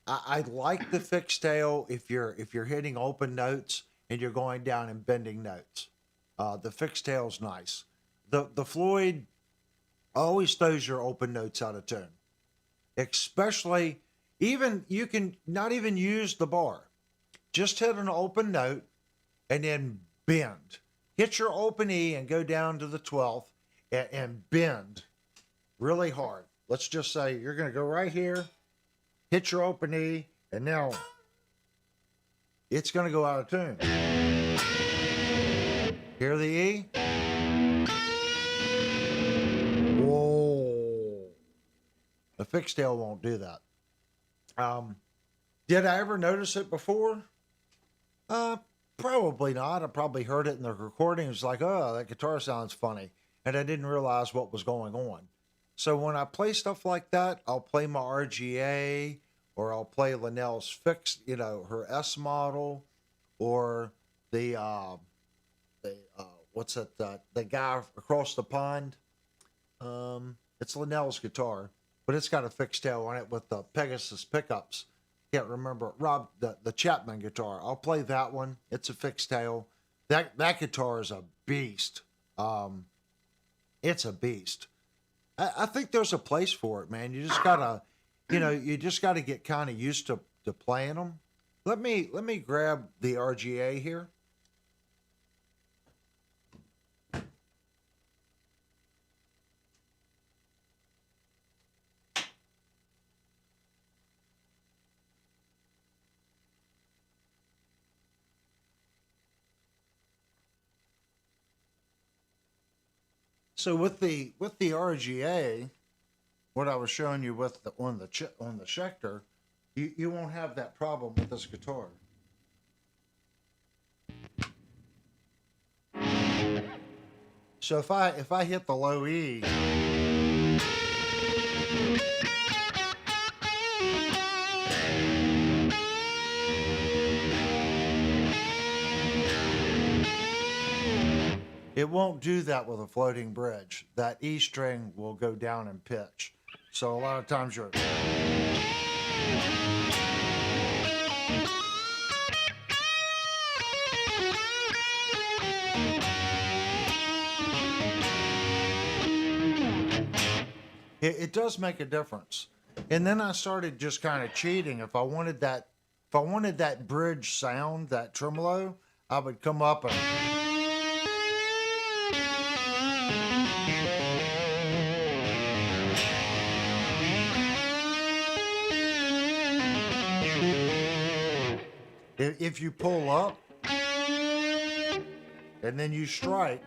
I like the fixed tail if you're hitting open notes and you're going down and bending notes. The fixed tail's nice. The Floyd always throws your open notes out of tune. Especially, even you can not even use the bar. Just hit an open note and then bend. Hit your open E and go down to the 12th and bend really hard. Let's just say you're going to go right here, hit your open E, and now it's going to go out of tune. Hear the E? Whoa. The fixed tail won't do that. Did I ever notice it before? Probably not. I probably heard it in the recording. It was like, oh, that guitar sounds funny. And I didn't realize what was going on. So when I play stuff like that, I'll play my RGA, or I'll play Linnell's fixed, her S model, or the guy across the pond. It's Linnell's guitar, but it's got a fixed tail on it with the Pegasus pickups. Can't remember. Rob, the Chapman guitar. I'll play that one. It's a fixed tail. That guitar is a beast. It's a beast. I think there's a place for it, man. You just gotta, get kind of used to playing them. Let me grab the RGA here. So with the RGA, what I was showing you with on the Schecter, you won't have that problem with this guitar. So if I hit the low E, It won't do that with a floating bridge. That E string will go down in pitch. So a lot of times you're. It does make a difference. And then I started just kind of cheating. If I wanted that bridge sound, that tremolo, I would come up and. If you pull up and then you strike,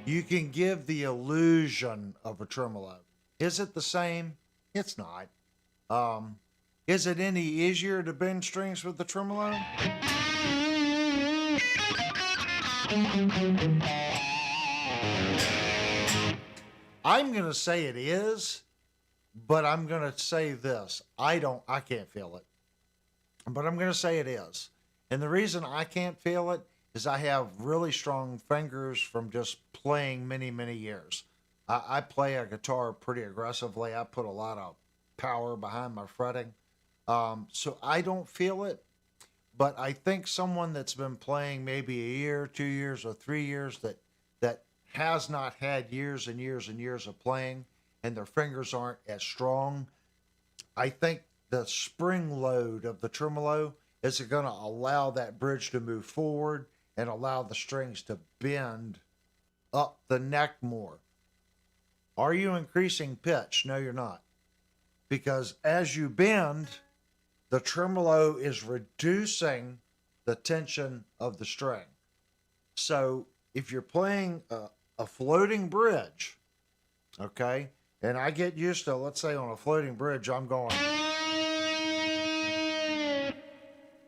you can give the illusion of a tremolo. Is it the same? It's not. Is it any easier to bend strings with the tremolo? I'm going to say it is, but I'm going to say this. I can't feel it, but I'm going to say it is. And the reason I can't feel it is I have really strong fingers from just playing many, many years. I play a guitar pretty aggressively. I put a lot of power behind my fretting. So I don't feel it, but I think someone that's been playing maybe a year, 2 years, or 3 years that has not had years and years and years of playing and their fingers aren't as strong, I think the spring load of the tremolo is going to allow that bridge to move forward and allow the strings to bend up the neck more. Are you increasing pitch? No, you're not. Because as you bend, the tremolo is reducing the tension of the string. So if you're playing a floating bridge, okay, and I get used to, let's say on a floating bridge, I'm going,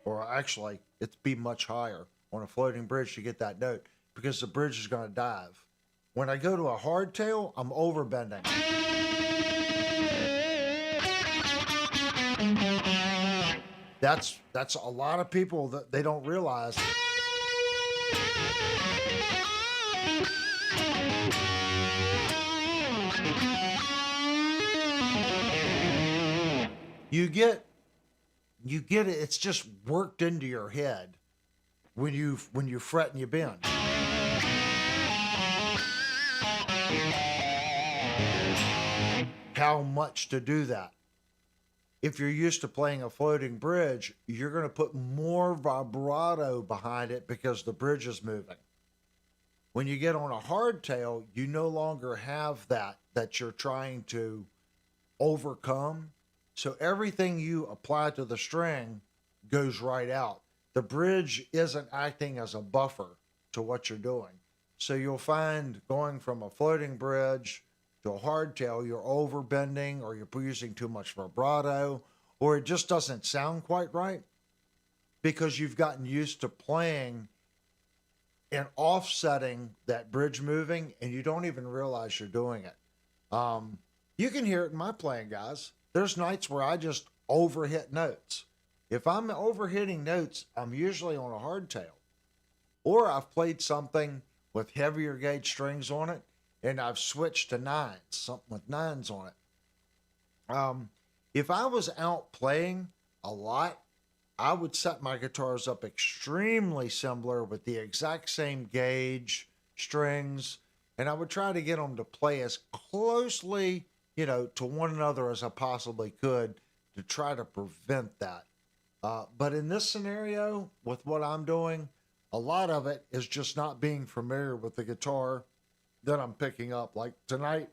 or actually, it'd be much higher on a floating bridge to get that note because the bridge is going to dive. When I go to a hardtail, I'm overbending. That's a lot of people that they don't realize. You get it. It's just worked into your head when you fret and you bend. How much to do that? If you're used to playing a floating bridge, you're going to put more vibrato behind it because the bridge is moving. When you get on a hardtail, you no longer have that you're trying to overcome. So everything you apply to the string goes right out. The bridge isn't acting as a buffer to what you're doing. So you'll find going from a floating bridge to a hardtail, you're overbending or you're using too much vibrato or it just doesn't sound quite right because you've gotten used to playing and offsetting that bridge moving and you don't even realize you're doing it. You can hear it in my playing, guys. There's nights where I just overhit notes. If I'm overhitting notes, I'm usually on a hardtail. Or I've played something with heavier gauge strings on it, and I've switched to nines, something with nines on it. If I was out playing a lot, I would set my guitars up extremely similar with the exact same gauge, strings, and I would try to get them to play as closely, to one another as I possibly could to try to prevent that. But in this scenario, with what I'm doing, a lot of it is just not being familiar with the guitar that I'm picking up. Like tonight,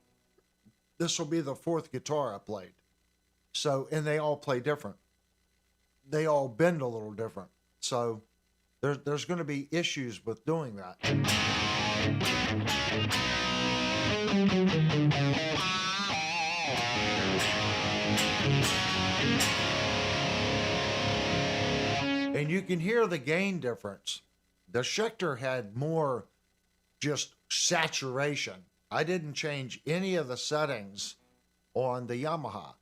this will be the fourth guitar I played. So, and they all play different. They all bend a little different. So there's going to be issues with doing that. And you can hear the gain difference. The Schecter had more just saturation. I didn't change any of the settings on the Yamaha.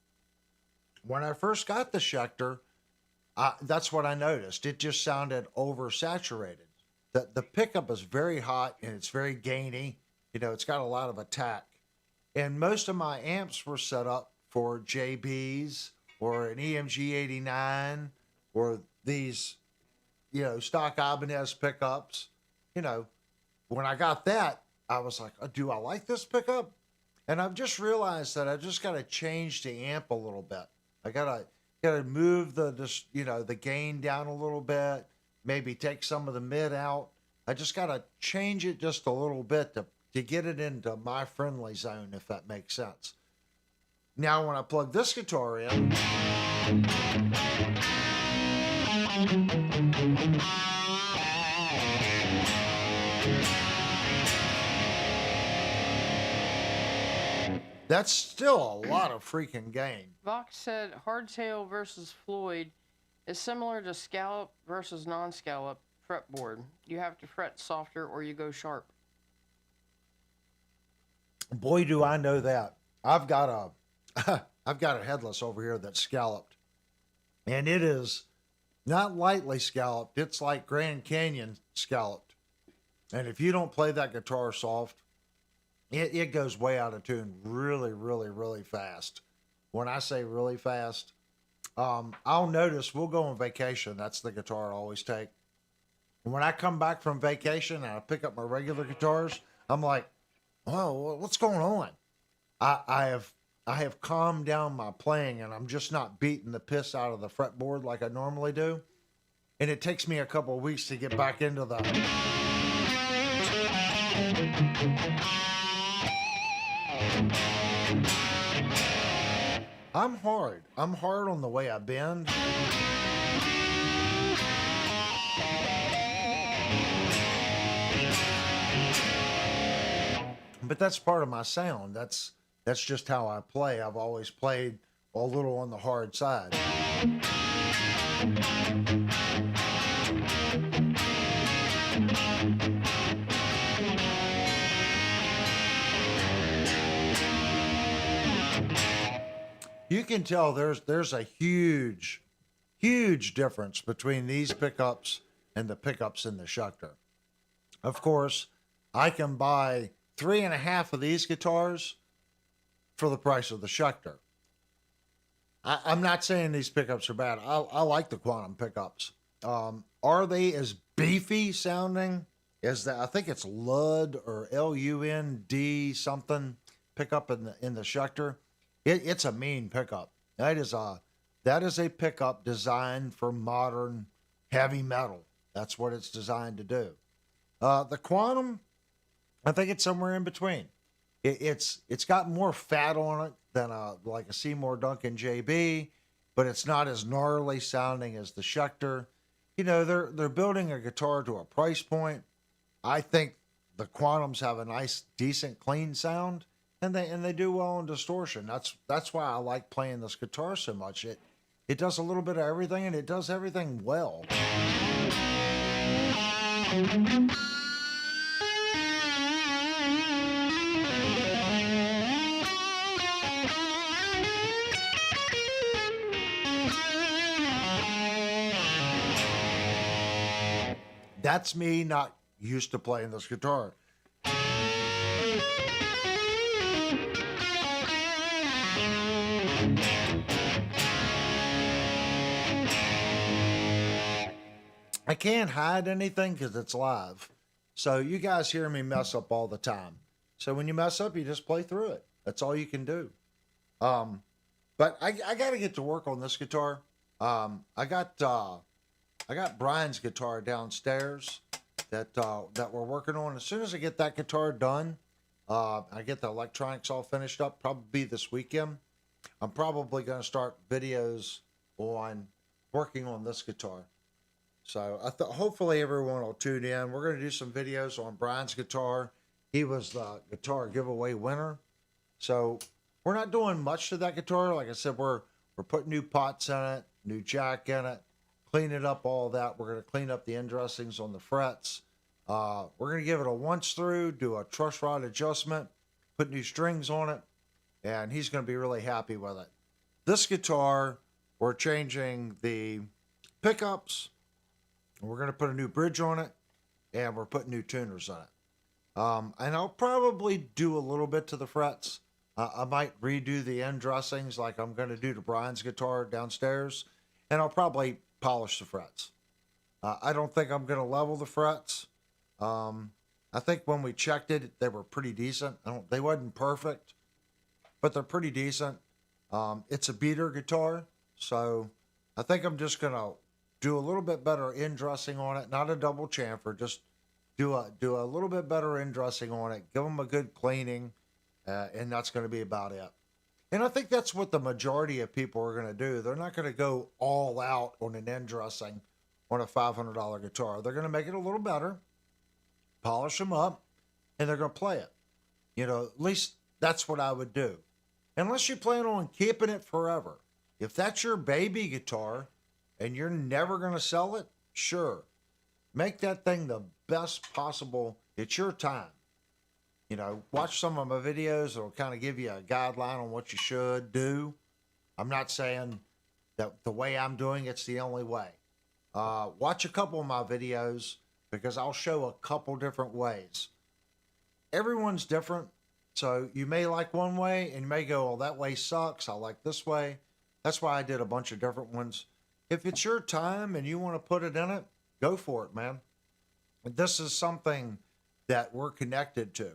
When I first got the Schecter, That's what I noticed. It just sounded oversaturated. The pickup is very hot and it's very gainy. You know, it's got a lot of attack. And most of my amps were set up for JBs or an EMG 89 or these, you know, stock Ibanez pickups. You know, when I got that, I was like, do I like this pickup? And I've just realized that I just got to change the amp a little bit. I gotta move the gain down a little bit, maybe take some of the mid out. I just gotta change it just a little bit to get it into my friendly zone, if that makes sense. Now when I plug this guitar in, that's still a lot of freaking gain. Vox said hardtail versus Floyd is similar to scallop versus non-scallop fretboard. You have to fret softer or you go sharp. Boy, do I know that. I've got a headless over here that's scalloped, and it is not lightly scalloped. It's like Grand Canyon scalloped. And if you don't play that guitar soft, it goes way out of tune really, really, really fast. When I say really fast, I'll notice we'll go on vacation. That's the guitar I always take. And when I come back from vacation and I pick up my regular guitars, I'm like, oh, what's going on? I have calmed down my playing and I'm just not beating the piss out of the fretboard like I normally do. And it takes me a couple of weeks to get back into the... I'm hard. I'm hard on the way I bend. But that's part of my sound. That's just how I play. I've always played a little on the hard side. You can tell there's a huge difference between these pickups and the pickups in the Schecter. Of course, I can buy 3.5 of these guitars for the price of the Schecter. I'm not saying these pickups are bad. I like the Quantum pickups. Are they as beefy sounding as that? I think it's Lund or Lund something pickup in the Schecter. It's a mean pickup. That is a pickup designed for modern heavy metal. That's what it's designed to do. The Quantum, I think it's somewhere in between. It's got more fat on it than like a Seymour Duncan JB, but it's not as gnarly sounding as the Schecter. You know, they're building a guitar to a price point. I think the Quantums have a nice, decent, clean sound. And they do well in distortion. That's why I like playing this guitar so much. It does a little bit of everything, and it does everything well. That's me not used to playing this guitar. I can't hide anything because it's live. So you guys hear me mess up all the time. So when you mess up, you just play through it. That's all you can do. But I got to get to work on this guitar. I got Brian's guitar downstairs that we're working on. As soon as I get that guitar done, I get the electronics all finished up, probably this weekend. I'm probably going to start videos on working on this guitar. So hopefully everyone will tune in. We're going to do some videos on Brian's guitar. He was the guitar giveaway winner. So we're not doing much to that guitar. Like I said, we're putting new pots in it, new jack in it, cleaning up all that. We're going to clean up the end dressings on the frets. We're going to give it a once through, do a truss rod adjustment, put new strings on it, and he's going to be really happy with it. This guitar, we're changing the pickups. We're going to put a new bridge on it, and we're putting new tuners on it. And I'll probably do a little bit to the frets. I might redo the end dressings like I'm going to do to Brian's guitar downstairs, and I'll probably polish the frets. I don't think I'm going to level the frets. I think when we checked it, they were pretty decent. They wasn't perfect, but they're pretty decent. It's a beater guitar, so I think I'm just going to do a little bit better end dressing on it. Not a double chamfer, just do a little bit better end dressing on it. Give them a good cleaning. And that's going to be about it. And I think that's what the majority of people are going to do. They're not going to go all out on an end dressing on a $500 guitar. They're going to make it a little better, polish them up, and they're going to play it. You know, at least that's what I would do. Unless you plan on keeping it forever. If that's your baby guitar and you're never going to sell it, sure. Make that thing the best possible. It's your time. You know, watch some of my videos. It'll kind of give you a guideline on what you should do. I'm not saying that the way I'm doing it's the only way. Watch a couple of my videos because I'll show a couple different ways. Everyone's different. So you may like one way and you may go, oh, that way sucks. I like this way. That's why I did a bunch of different ones. If it's your time and you want to put it in it, go for it, man. This is something that we're connected to.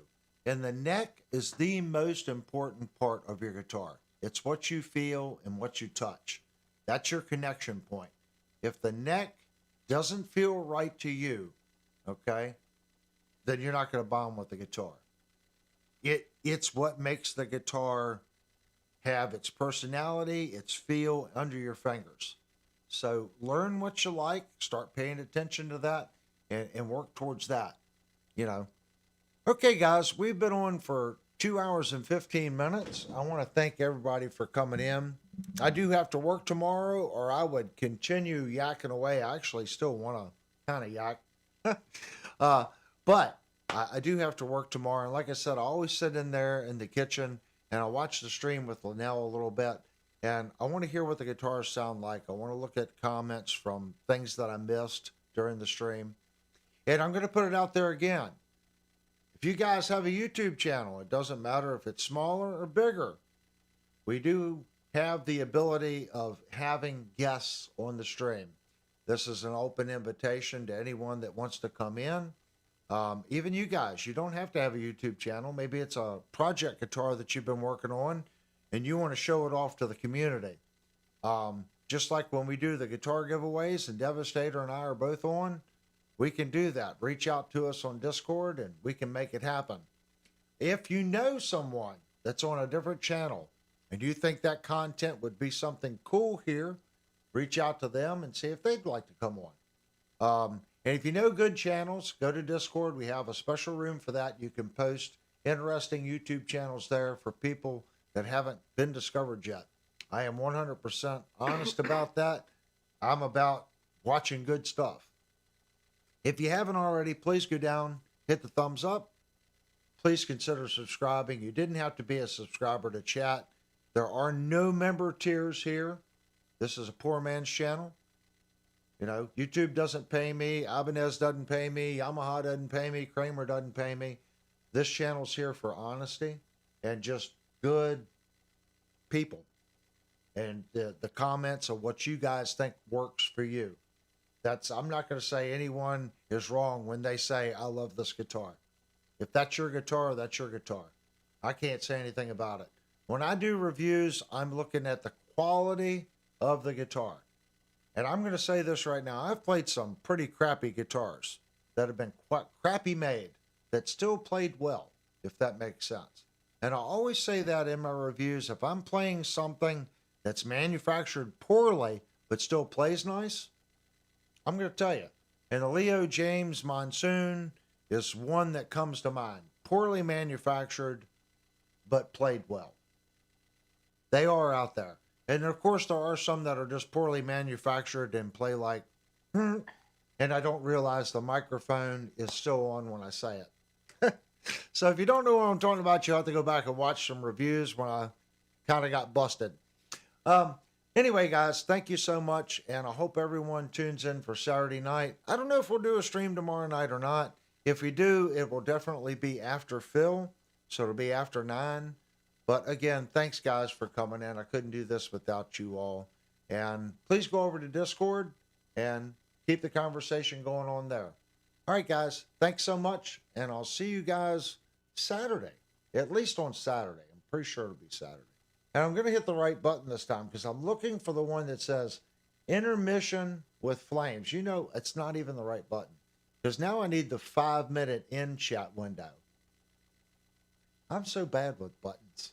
And the neck is the most important part of your guitar. It's what you feel and what you touch. That's your connection point. If the neck doesn't feel right to you, okay, then you're not going to bond with the guitar. It's what makes the guitar have its personality, its feel under your fingers. So learn what you like, start paying attention to that, and work towards that, you know. Okay, guys, we've been on for 2 hours and 15 minutes. I want to thank everybody for coming in. I do have to work tomorrow, or I would continue yakking away. I actually still want to kind of yak. But I do have to work tomorrow. And like I said, I always sit in there in the kitchen, and I watch the stream with Linnell a little bit. And I want to hear what the guitars sound like. I want to look at comments from things that I missed during the stream. And I'm going to put it out there again. If you guys have a YouTube channel, it doesn't matter if it's smaller or bigger. We do have the ability of having guests on the stream. This is an open invitation to anyone that wants to come in. Even you guys, you don't have to have a YouTube channel. Maybe it's a project guitar that you've been working on and you want to show it off to the community. Just like when we do the guitar giveaways and Devastator and I are both on, we can do that. Reach out to us on Discord and we can make it happen. If you know someone that's on a different channel and you think that content would be something cool here, reach out to them and see if they'd like to come on. And if you know good channels, go to Discord. We have a special room for that. You can post interesting YouTube channels there for people that haven't been discovered yet. I am 100% honest about that. I'm about watching good stuff. If you haven't already, please go down, hit the thumbs up. Please consider subscribing. You didn't have to be a subscriber to chat. There are no member tiers here. This is a poor man's channel. You know, YouTube doesn't pay me. Ibanez doesn't pay me. Yamaha doesn't pay me. Kramer doesn't pay me. This channel's here for honesty and just good people. And the comments of what you guys think works for you. I'm not going to say anyone is wrong when they say, I love this guitar. If that's your guitar, that's your guitar. I can't say anything about it. When I do reviews, I'm looking at the quality of the guitar. And I'm going to say this right now. I've played some pretty crappy guitars that have been quite crappy made that still played well, if that makes sense. And I always say that in my reviews. If I'm playing something that's manufactured poorly but still plays nice, I'm going to tell you. And the Leo James Monsoon is one that comes to mind. Poorly manufactured, but played well. They are out there. And of course, there are some that are just poorly manufactured and play like, and I don't realize the microphone is still on when I say it. So if you don't know what I'm talking about, you'll have to go back and watch some reviews when I kind of got busted. Anyway, guys, thank you so much. And I hope everyone tunes in for Saturday night. I don't know if we'll do a stream tomorrow night or not. If we do, it will definitely be after Phil. So it'll be after 9. But again, thanks, guys, for coming in. I couldn't do this without you all. And please go over to Discord and keep the conversation going on there. All right, guys, thanks so much. And I'll see you guys Saturday, at least on Saturday. I'm pretty sure it'll be Saturday. And I'm going to hit the right button this time because I'm looking for the one that says intermission with flames. You know, it's not even the right button because now I need the 5-minute end chat window. I'm so bad with buttons.